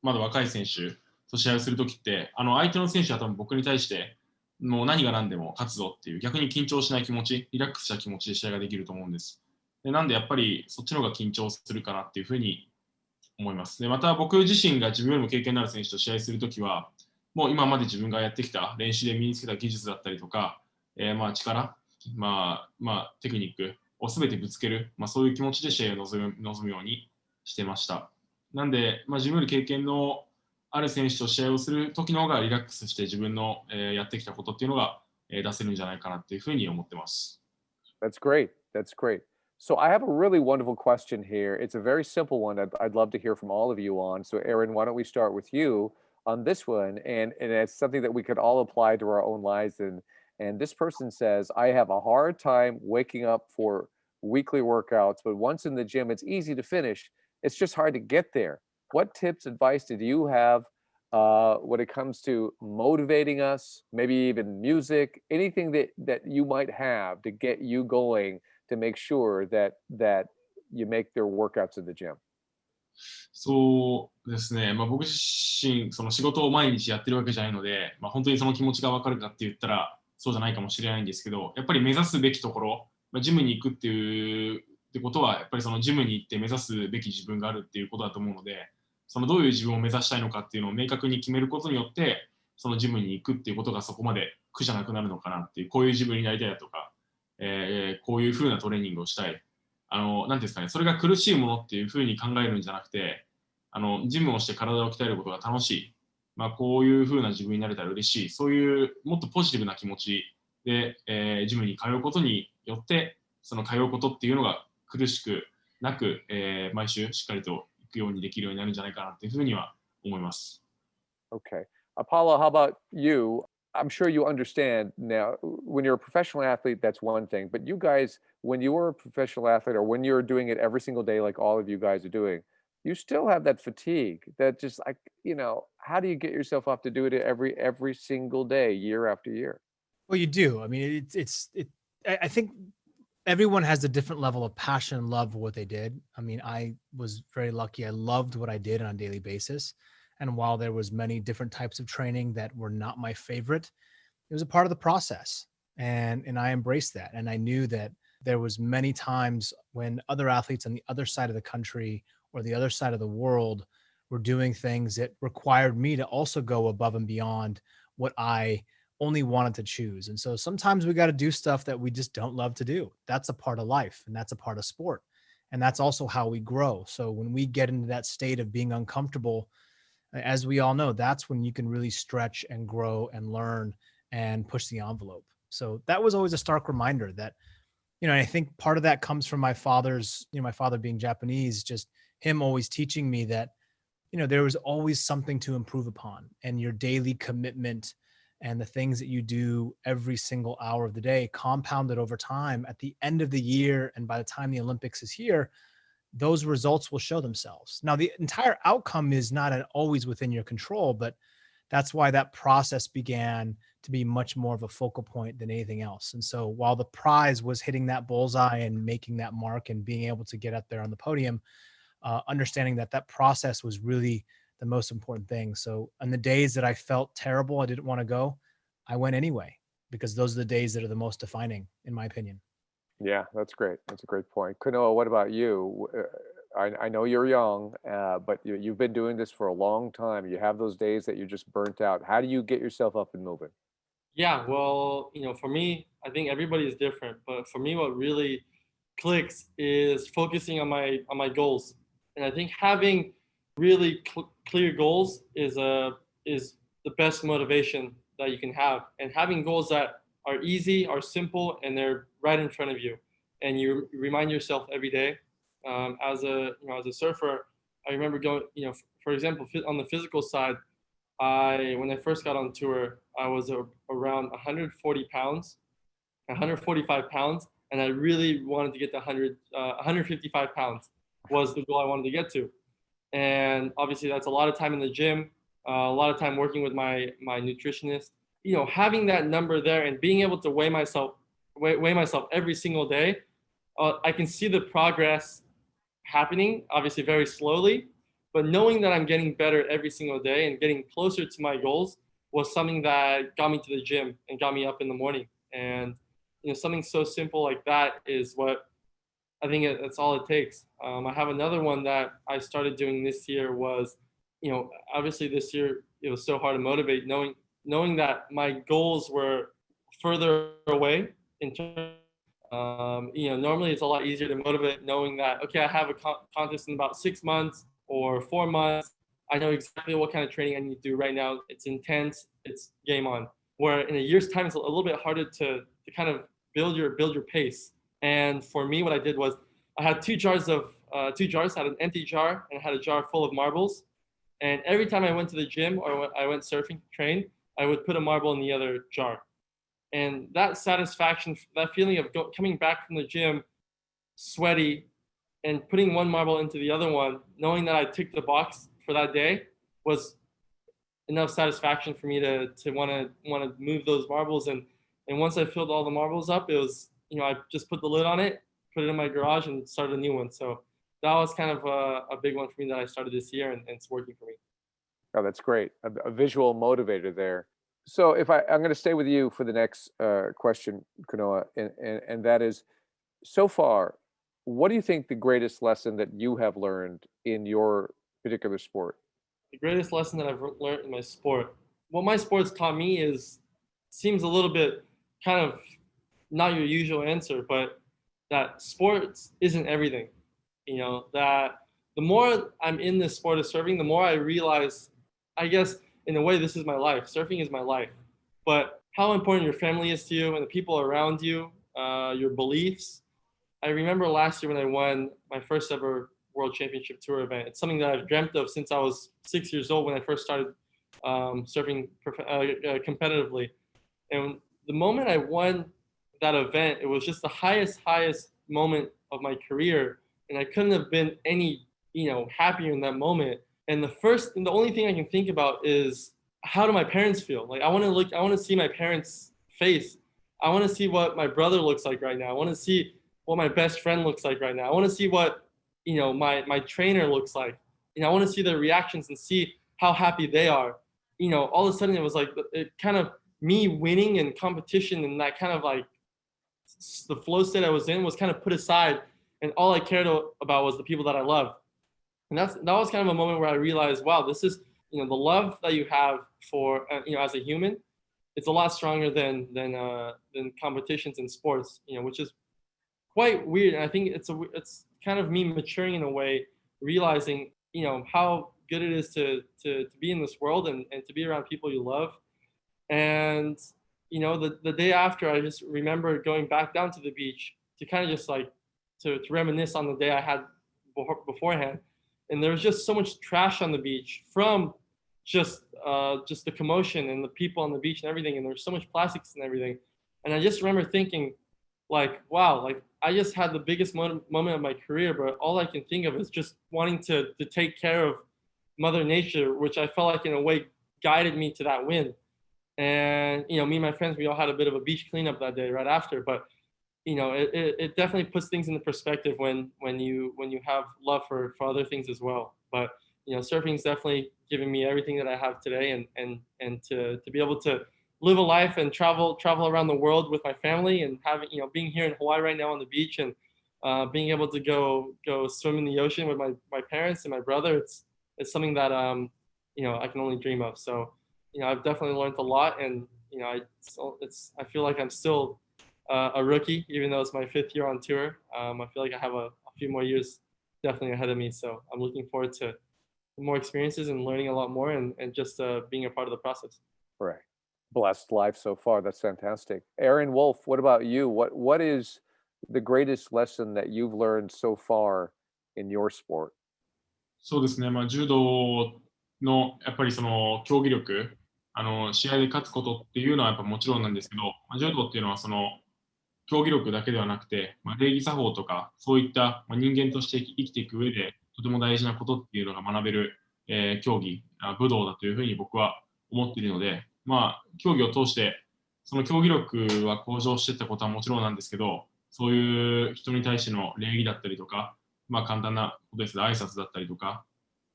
まだ若い選手と試合をする時って、相手の選手は多分僕に対してもう何が何でも勝つぞっていう逆に緊張しない気持ち、リラックスした気持ちで試合ができると思うんです。で、なんでやっぱりそっちの方が緊張するかなっていうふうに思います。で、また僕自身が自分よりも経験のある選手と試合するときは、もう今まで自分がやってきた練習で身につけた技術だったりとか、力、テクニックを全てぶつける、そういう気持ちで試合を臨むようにしてました。なんで、自分より経験のある選手と試合をするときの方がリラックスして自分の、やってきたことっていうのが、出せるんじゃないかなっていうふうに思ってます。That's great. That's great. So I have a really wonderful question here. It's a very simple one I'd love to hear from all of you on. So Aaron, why don't we start with you on this one? And it's something that we could all apply to our own lives. And this person says, I have a hard time waking up for weekly workouts, but once in the gym, it's easy to finish. It's just hard to get there. What tips, advice did you have when it comes to motivating us, maybe even music, anything that you might have to get you going to make sure that you make their workouts in the gym? そうですね、僕自身その仕事を毎日やってるわけじゃないので、本当にその気持ちが分かるかって言ったらそうじゃないかもしれないんですけど、やっぱり目指すべきところ、ジムに行くってことはやっぱりそのジムに行って目指すべき自分があるっていうことだと思うので、そのどういう自分を目指したいのかっていうのを明確に決めることによってそのジムに行くっていうことがそこまで苦じゃなくなるのかなっていう、こういう自分になりたいだとか、こういう風なトレーニングをしたい、なんていうんですかね、それが苦しいものっていう風に考えるんじゃなくて、ジムをして体を鍛えることが楽しい、こういう風な自分になれたら嬉しい、そういうもっとポジティブな気持ちで、ジムに通うことによってその通うことっていうのが苦しくなく、毎週しっかりと行くようにできるようになるんじゃないかなっていう風には思います。Okay. Apollo, how about you? I'm sure you understand now, when you're a professional athlete, that's one thing. But you guys, when you were a professional athlete or when you're doing it every single day, like all of you guys are doing, you still have that fatigue that just like, how do you get yourself up to do it every single day, year after year? Well, you do. I mean, I think everyone has a different level of passion and love for what they did. I mean, I was very lucky. I loved what I did on a daily basis. And while there was many different types of training that were not my favorite, it was a part of the process. And I embraced that. And I knew that there was many times when other athletes on the other side of the country or the other side of the world were doing things that required me to also go above and beyond what I only wanted to choose. And so sometimes we got to do stuff that we just don't love to do. That's a part of life and that's a part of sport. And that's also how we grow. So when we get into that state of being uncomfortable, as we all know, that's when you can really stretch and grow and learn and push the envelope. So that was always a stark reminder that, I think part of that comes from my father's, my father being Japanese, just him always teaching me that, there was always something to improve upon, and your daily commitment and the things that you do every single hour of the day compounded over time at the end of the year. And by the time the Olympics is here, those results will show themselves. Now, the entire outcome is not always within your control, but that's why that process began to be much more of a focal point than anything else. And so while the prize was hitting that bullseye and making that mark and being able to get up there on the podium, understanding that that process was really the most important thing. So on the days that I felt terrible, I didn't want to go, I went anyway, because those are the days that are the most defining, in my opinion. Yeah, that's great. That's a great point. Kanoa, what about you? I know you're young, but you've been doing this for a long time. You have those days that you're just burnt out. How do you get yourself up and moving? Yeah, well, for me, I think everybody is different, but for me, what really clicks is focusing on my goals. And I think having really clear goals is the best motivation that you can have. And having goals that are easy, are simple, and they're right in front of you. And you remind yourself every day. As a surfer, I remember going, for example, on the physical side, when I first got on tour, I was around 140 pounds, 145 pounds, and I really wanted to get to 155 pounds was the goal I wanted to get to. And obviously that's a lot of time in the gym, a lot of time working with my nutritionist. Having that number there and being able to weigh myself every single day, I can see the progress happening, obviously very slowly, but knowing that I'm getting better every single day and getting closer to my goals was something that got me to the gym and got me up in the morning. And something so simple like that is what I think that's all it takes. I have another one that I started doing this year was, obviously this year it was so hard to motivate, knowing that my goals were further away in terms. Normally it's a lot easier to motivate knowing that, okay, I have a contest in about 6 months or 4 months. I know exactly what kind of training I need to do right now. It's intense, it's game on. Where in a year's time, it's a little bit harder to kind of build your pace. And for me, what I did was I had two jars, I had an empty jar and I had a jar full of marbles. And every time I went to the gym or I went surfing to train, I would put a marble in the other jar. And that satisfaction, that feeling of coming back from the gym, sweaty, and putting one marble into the other one, knowing that I ticked the box for that day, was enough satisfaction for me to want to move those marbles. And once I filled all the marbles up, it was, I just put the lid on it, put it in my garage, and started a new one. So that was kind of a big one for me that I started this year, and it's working for me. Oh, that's great. A visual motivator there. So I'm going to stay with you for the next question, Kanoa, and that is, so far, what do you think the greatest lesson that you have learned in your particular sport? The greatest lesson that I've learned in my sport, what my sport's taught me seems a little bit kind of not your usual answer, but that sports isn't everything. That the more I'm in this sport of surfing, the more I realize, I guess, in a way, this is my life. Surfing is my life. But how important your family is to you and the people around you, your beliefs. I remember last year when I won my first ever World Championship Tour event. It's something that I've dreamt of since I was 6 years old when I first started surfing competitively. And the moment I won that event, it was just the highest moment of my career. And I couldn't have been any, happier in that moment. And the only thing I can think about is, how do my parents feel? Like, I want to see my parents' face. I want to see what my brother looks like right now. I want to see what my best friend looks like right now. I want to see what, my trainer looks like. I want to see their reactions and see how happy they are. All of a sudden it was like, it kind of me winning and competition, and that kind of like the flow state I was in was kind of put aside. And all I cared about was the people that I loved. And that was kind of a moment where I realized, wow, this is, the love that you have for, as a human, it's a lot stronger than competitions in sports, which is quite weird. And I think it's kind of me maturing in a way, realizing, how good it is to be in this world and to be around people you love. And, the day after, I just remember going back down to the beach to kind of just like, to reminisce on the day I had beforehand. And there was just so much trash on the beach from just the commotion and the people on the beach and everything. And there was so much plastics and everything. And I just remember thinking, like, wow, like I just had the biggest moment of my career, but all I can think of is just wanting to take care of Mother Nature, which I felt like in a way guided me to that win. And, me and my friends, we all had a bit of a beach cleanup that day right after. But, it definitely puts things into perspective when you have love for other things as well. But, surfing's definitely given me everything that I have today, and to be able to live a life and travel around the world with my family, and having, being here in Hawaii right now on the beach, and being able to go swim in the ocean with my parents and my brother. It's something that, I can only dream of. So, I've definitely learned a lot, and, I feel like I'm still a rookie, even though it's my 5th year on tour. I feel like I have a few more years definitely ahead of me. So I'm looking forward to more experiences and learning a lot more, and just being a part of the process. Right. Blessed life so far. That's fantastic. Aaron Wolf, what about you? What is the greatest lesson that you've learned so far in your sport? そうですね、柔道のやっぱりその競技力、試合で勝つことっていうのはやっぱもちろんなんですけど、柔道っていうのはその競技力だけではなくて、礼儀作法とか、そういった人間として生きていく上で、とても大事なことっていうのが学べる、競技、武道だというふうに僕は思っているので、競技を通して、その競技力は向上していったことはもちろんなんですけど、そういう人に対しての礼儀だったりとか、簡単なことですね、挨拶だったりとか、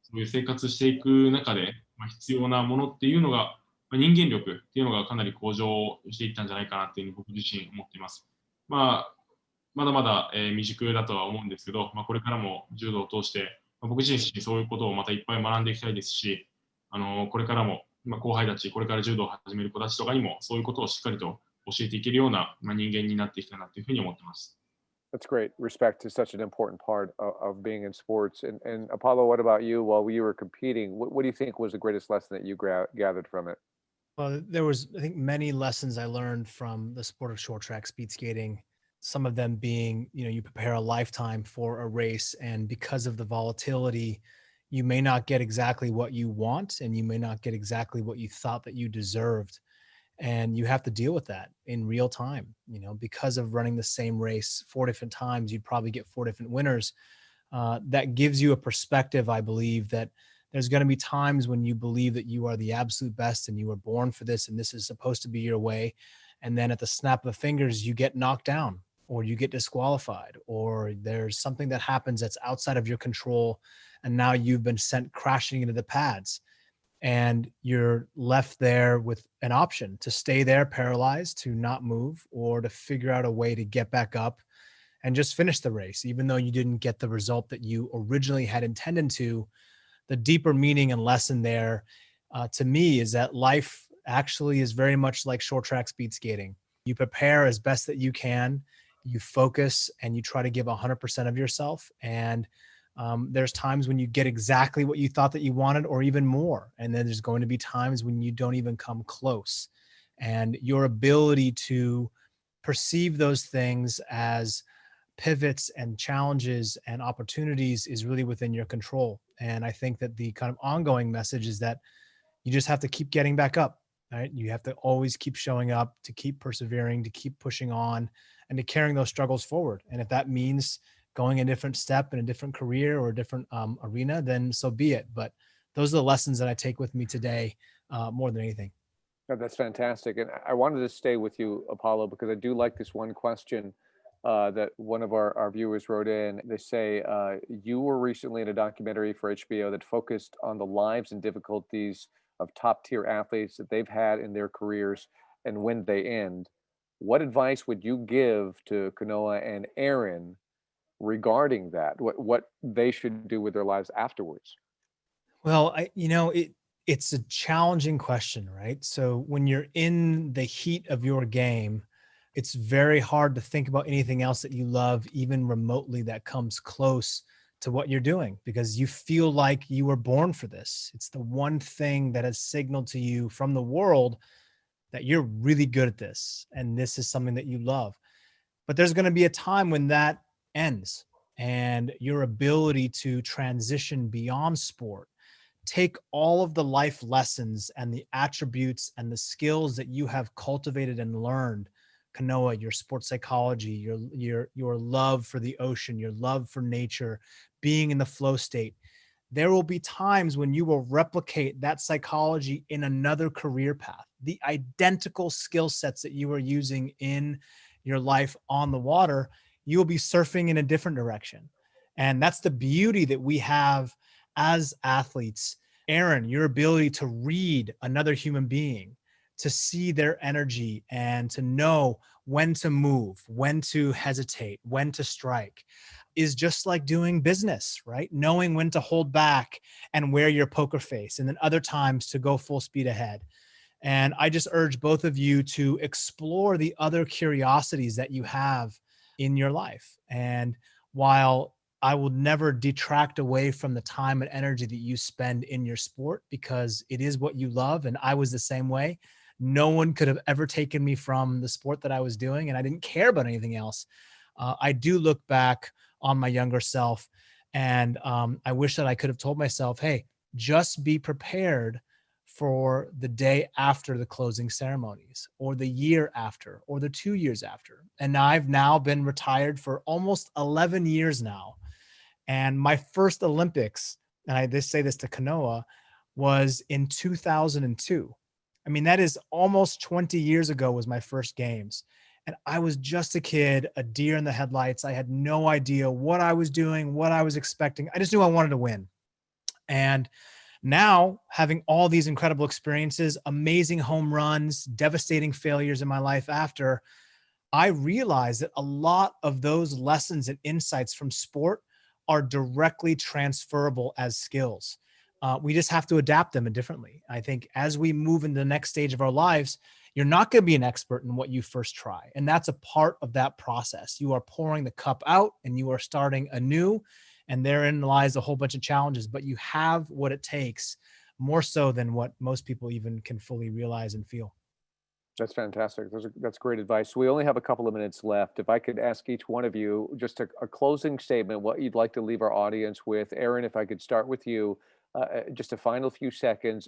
そういう生活していく中で、必要なものっていうのが、人間力っていうのがかなり向上していったんじゃないかなっていうふうに僕自身思っています。まだまだ、未熟だとは思うんですけど、これからも柔道を通して、僕自身そういうことをまたいっぱい学んでいきたいですし、これからも、後輩たち、これから柔道を始める子たちとかにもそういうことをしっかりと教えていけるような、人間になっていきたいなというふうに思ってます。That's great. Respect is such an important part of being in sports. And Apollo, what about you? While you were competing, what do you think was the greatest lesson that you gathered from it? Well, there was, I think, many lessons I learned from the sport of short track speed skating. Some of them being, you prepare a lifetime for a race, and because of the volatility, you may not get exactly what you want, and you may not get exactly what you thought that you deserved. And you have to deal with that in real time. Because of running the same race 4 different times, you'd probably get 4 different winners. That gives you a perspective, I believe, that there's going to be times when you believe that you are the absolute best and you were born for this and this is supposed to be your way. And then at the snap of the fingers, you get knocked down, or you get disqualified, or there's something that happens that's outside of your control. And now you've been sent crashing into the pads. And you're left there with an option to stay there paralyzed, to not move, or to figure out a way to get back up and just finish the race, even though you didn't get the result that you originally had intended to. The deeper meaning and lesson there, to me, is that life actually is very much like short track speed skating. You prepare as best that you can, you focus, and you try to give 100% of yourself. And there's times when you get exactly what you thought that you wanted, or even more. And then there's going to be times when you don't even come close. And your ability to perceive those things as pivots and challenges and opportunities is really within your control. And I think that the kind of ongoing message is that you just have to keep getting back up, right? You have to always keep showing up, to keep persevering, to keep pushing on, and to carrying those struggles forward. And if that means going a different step in a different career or a different arena, then so be it. But those are the lessons that I take with me today, more than anything. That's fantastic. And I wanted to stay with you, Apollo, because I do like this one question that one of our viewers wrote in. They say, you were recently in a documentary for HBO that focused on the lives and difficulties of top tier athletes that they've had in their careers and when they end. What advice would you give to Kanoa and Aaron regarding that, what they should do with their lives afterwards? Well, it's a challenging question, right? So when you're in the heat of your game, it's very hard to think about anything else that you love, even remotely, that comes close to what you're doing, because you feel like you were born for this. It's the one thing that has signaled to you from the world that you're really good at this, and this is something that you love. But there's going to be a time when that ends, and your ability to transition beyond sport, take all of the life lessons and the attributes and the skills that you have cultivated and learned, Kanoa, your sports psychology, your love for the ocean, your love for nature, being in the flow state. There will be times when you will replicate that psychology in another career path. the identical skill sets that you are using in your life on the water, you will be surfing in a different direction. And that's the beauty that we have as athletes. Aaron, your ability to read another human being, to see their energy and to know when to move, when to hesitate, when to strike, is just like doing business, right? Knowing when to hold back and wear your poker face, and then other times to go full speed ahead. And I just urge both of you to explore the other curiosities that you have in your life. And while I will never detract away from the time and energy that you spend in your sport, because it is what you love, and I was the same way. No one could have ever taken me from the sport that I was doing, and I didn't care about anything else. I do look back on my younger self, and I wish that I could have told myself, hey, just be prepared for the day after the closing ceremonies, or the year after, or the 2 years after. And I've now been retired for almost 11 years now. And my first Olympics, and I just say this to Kanoa, was in 2002. I mean, that is almost 20 years ago was my first games. And I was just a kid, a deer in the headlights. I had no idea what I was doing, what I was expecting. I just knew I wanted to win. And now, having all these incredible experiences, amazing home runs, devastating failures in my life after, I realized that a lot of those lessons and insights from sport are directly transferable as skills. We just have to adapt them differently. I think as we move into the next stage of our lives, you're not going to be an expert in what you first try. And that's a part of that process. You are pouring the cup out and you are starting anew. And therein lies a whole bunch of challenges, but you have what it takes, more so than what most people even can fully realize and feel. That's fantastic. That's great advice. We only have a couple of minutes left. If I could ask each one of you just a closing statement, what you'd like to leave our audience with. Aaron, if I could start with you, just a final few seconds.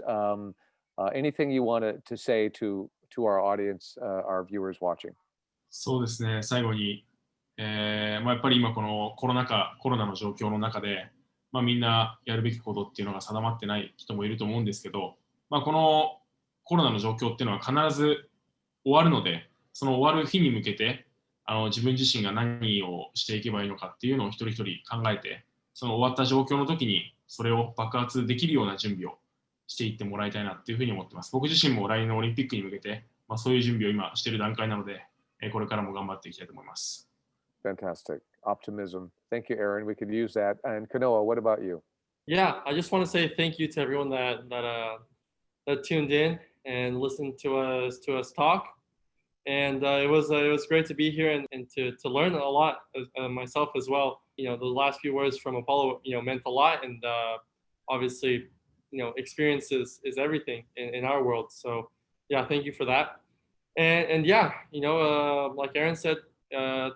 Anything you want to say to our audience, our viewers watching? そうですね、最後に、やっぱり今このコロナの状況の中で、みんなやるべきことっていうのが定まってない人もいると思うんですけど、このコロナの状況っていうのは必ず終わるので、その終わる日に向けて自分自身が何をしていけばいいのかっていうのを一人一人考えて、その終わった状況の時にそれを爆発できるような準備をしていってもらいたいなっていうふうに思ってます。僕自身も来年のオリンピックに向けて、そういう準備を今している段階なので、これからも頑張っていきたいと思います。Fantastic. Optimism. Thank you, Aaron. We could use that. And Kanoa, what about you? Yeah, I just want to say thank you to everyone that tuned in and listened to us talk. And it was great to be here and to learn a lot myself as well. You know, the last few words from Apolo, meant a lot, and obviously, experience is everything in our world. So yeah, thank you for that. And yeah, like Aaron said,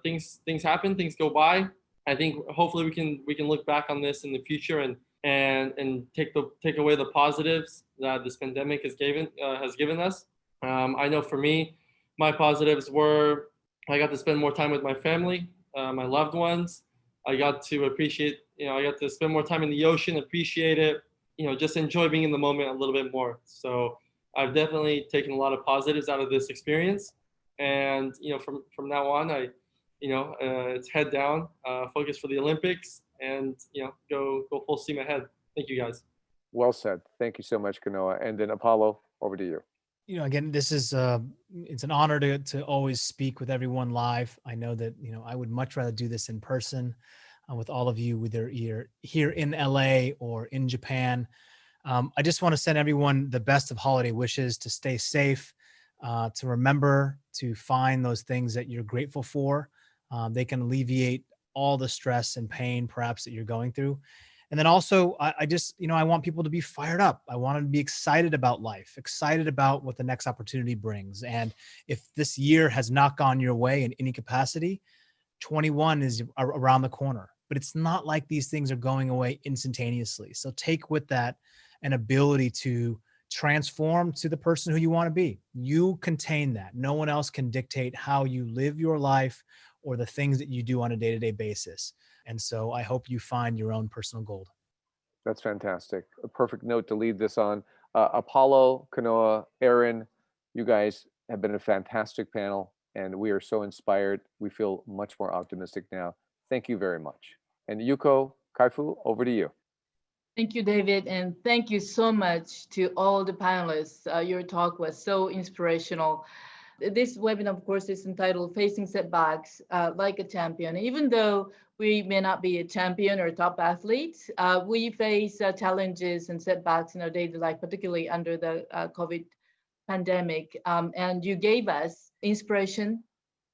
things happen, things go by. I think hopefully we can look back on this in the future and take away the positives that this pandemic has given us. I know for me, my positives were I got to spend more time with my family, my loved ones. I got to appreciate, I got to spend more time in the ocean, appreciate it, just enjoy being in the moment a little bit more. So I've definitely taken a lot of positives out of this experience. And, from now on, it's head down, focus for the Olympics, and, go full steam ahead. Thank you, guys. Well said. Thank you so much, Kanoa. And then Apolo, over to you. Again, this is it's an honor to always speak with everyone live. I know that, I would much rather do this in person with all of you, whether you're here in LA or in Japan. I just want to send everyone the best of holiday wishes, to stay safe, to remember to find those things that you're grateful for. They can alleviate all the stress and pain perhaps that you're going through. And then also, I just, I want people to be fired up. I want them to be excited about life, excited about what the next opportunity brings. And if this year has not gone your way in any capacity, 21 is around the corner. But it's not like these things are going away instantaneously. So take with that an ability to transform to the person who you want to be. You contain that. No one else can dictate how you live your life or the things that you do on a day-to-day basis. And so I hope you find your own personal gold. That's fantastic. A perfect note to lead this on. Apolo, Kanoa, Aaron, You guys have been a fantastic panel, and we are so inspired. We feel much more optimistic now. Thank you very much. And Yuko, Kaifu, over to you. Thank you, David, and thank you so much to all the panelists. Your talk was so inspirational. This webinar, of course, is entitled Facing Setbacks Like a Champion. Even though we may not be a champion or a top athlete, we face challenges and setbacks in our daily life, particularly under the COVID pandemic. And you gave us inspiration,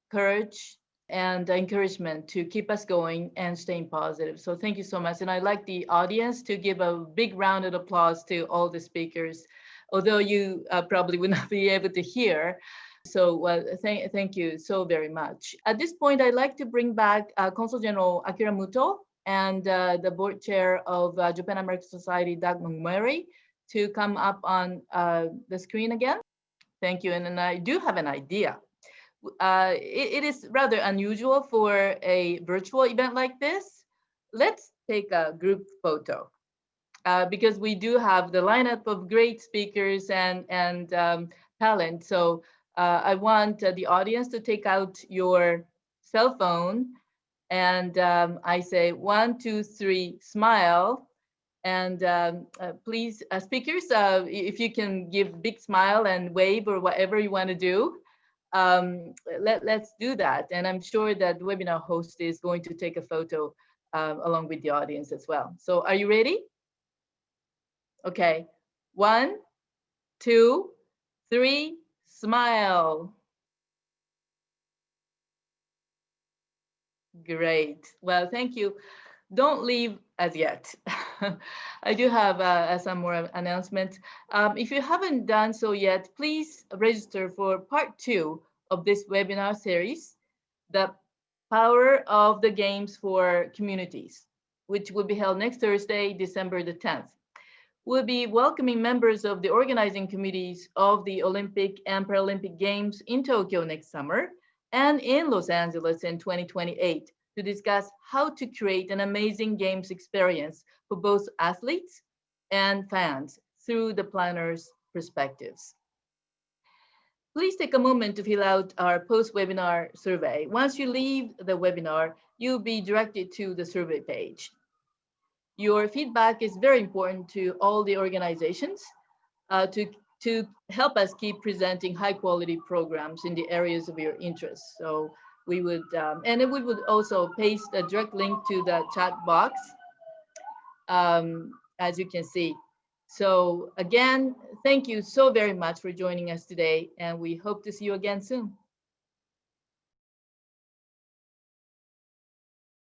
courage, and encouragement to keep us going and staying positive. So thank you so much. And I'd like the audience to give a big round of applause to all the speakers, although you probably would not be able to hear. So thank you so very much. At this point, I'd like to bring back Consul General Akira Muto and the board chair of Japan American Society, Doug Montgomery, to come up on the screen again. Thank you. And then I do have an idea. It is rather unusual for a virtual event like this. Let's take a group photo because we do have the lineup of great speakers and talent. So I want the audience to take out your cell phone, and I say 1, 2, 3, smile. And please, speakers, if you can give big smile and wave or whatever you want to do, let's do that. And I'm sure that the webinar host is going to take a photo along with the audience as well. So are you ready? Okay, 1, 2, 3, smile. Great. Well, thank you. Don't leave as yet. I do have some more announcements. If you haven't done so yet, please register for part 2 of this webinar series, The Power of the Games for Communities, which will be held next Thursday, December the 10th. We'll be welcoming members of the organizing committees of the Olympic and Paralympic Games in Tokyo next summer and in Los Angeles in 2028 to discuss how to create an amazing games experience for both athletes and fans through the planners' perspectives. Please take a moment to fill out our post-webinar survey. Once you leave the webinar, you'll be directed to the survey page. Your feedback is very important to all the organizations to help us keep presenting high quality programs in the areas of your interest. So we would, and then we would also paste a direct link to the chat box, as you can see. So again, thank you so very much for joining us today, and we hope to see you again soon.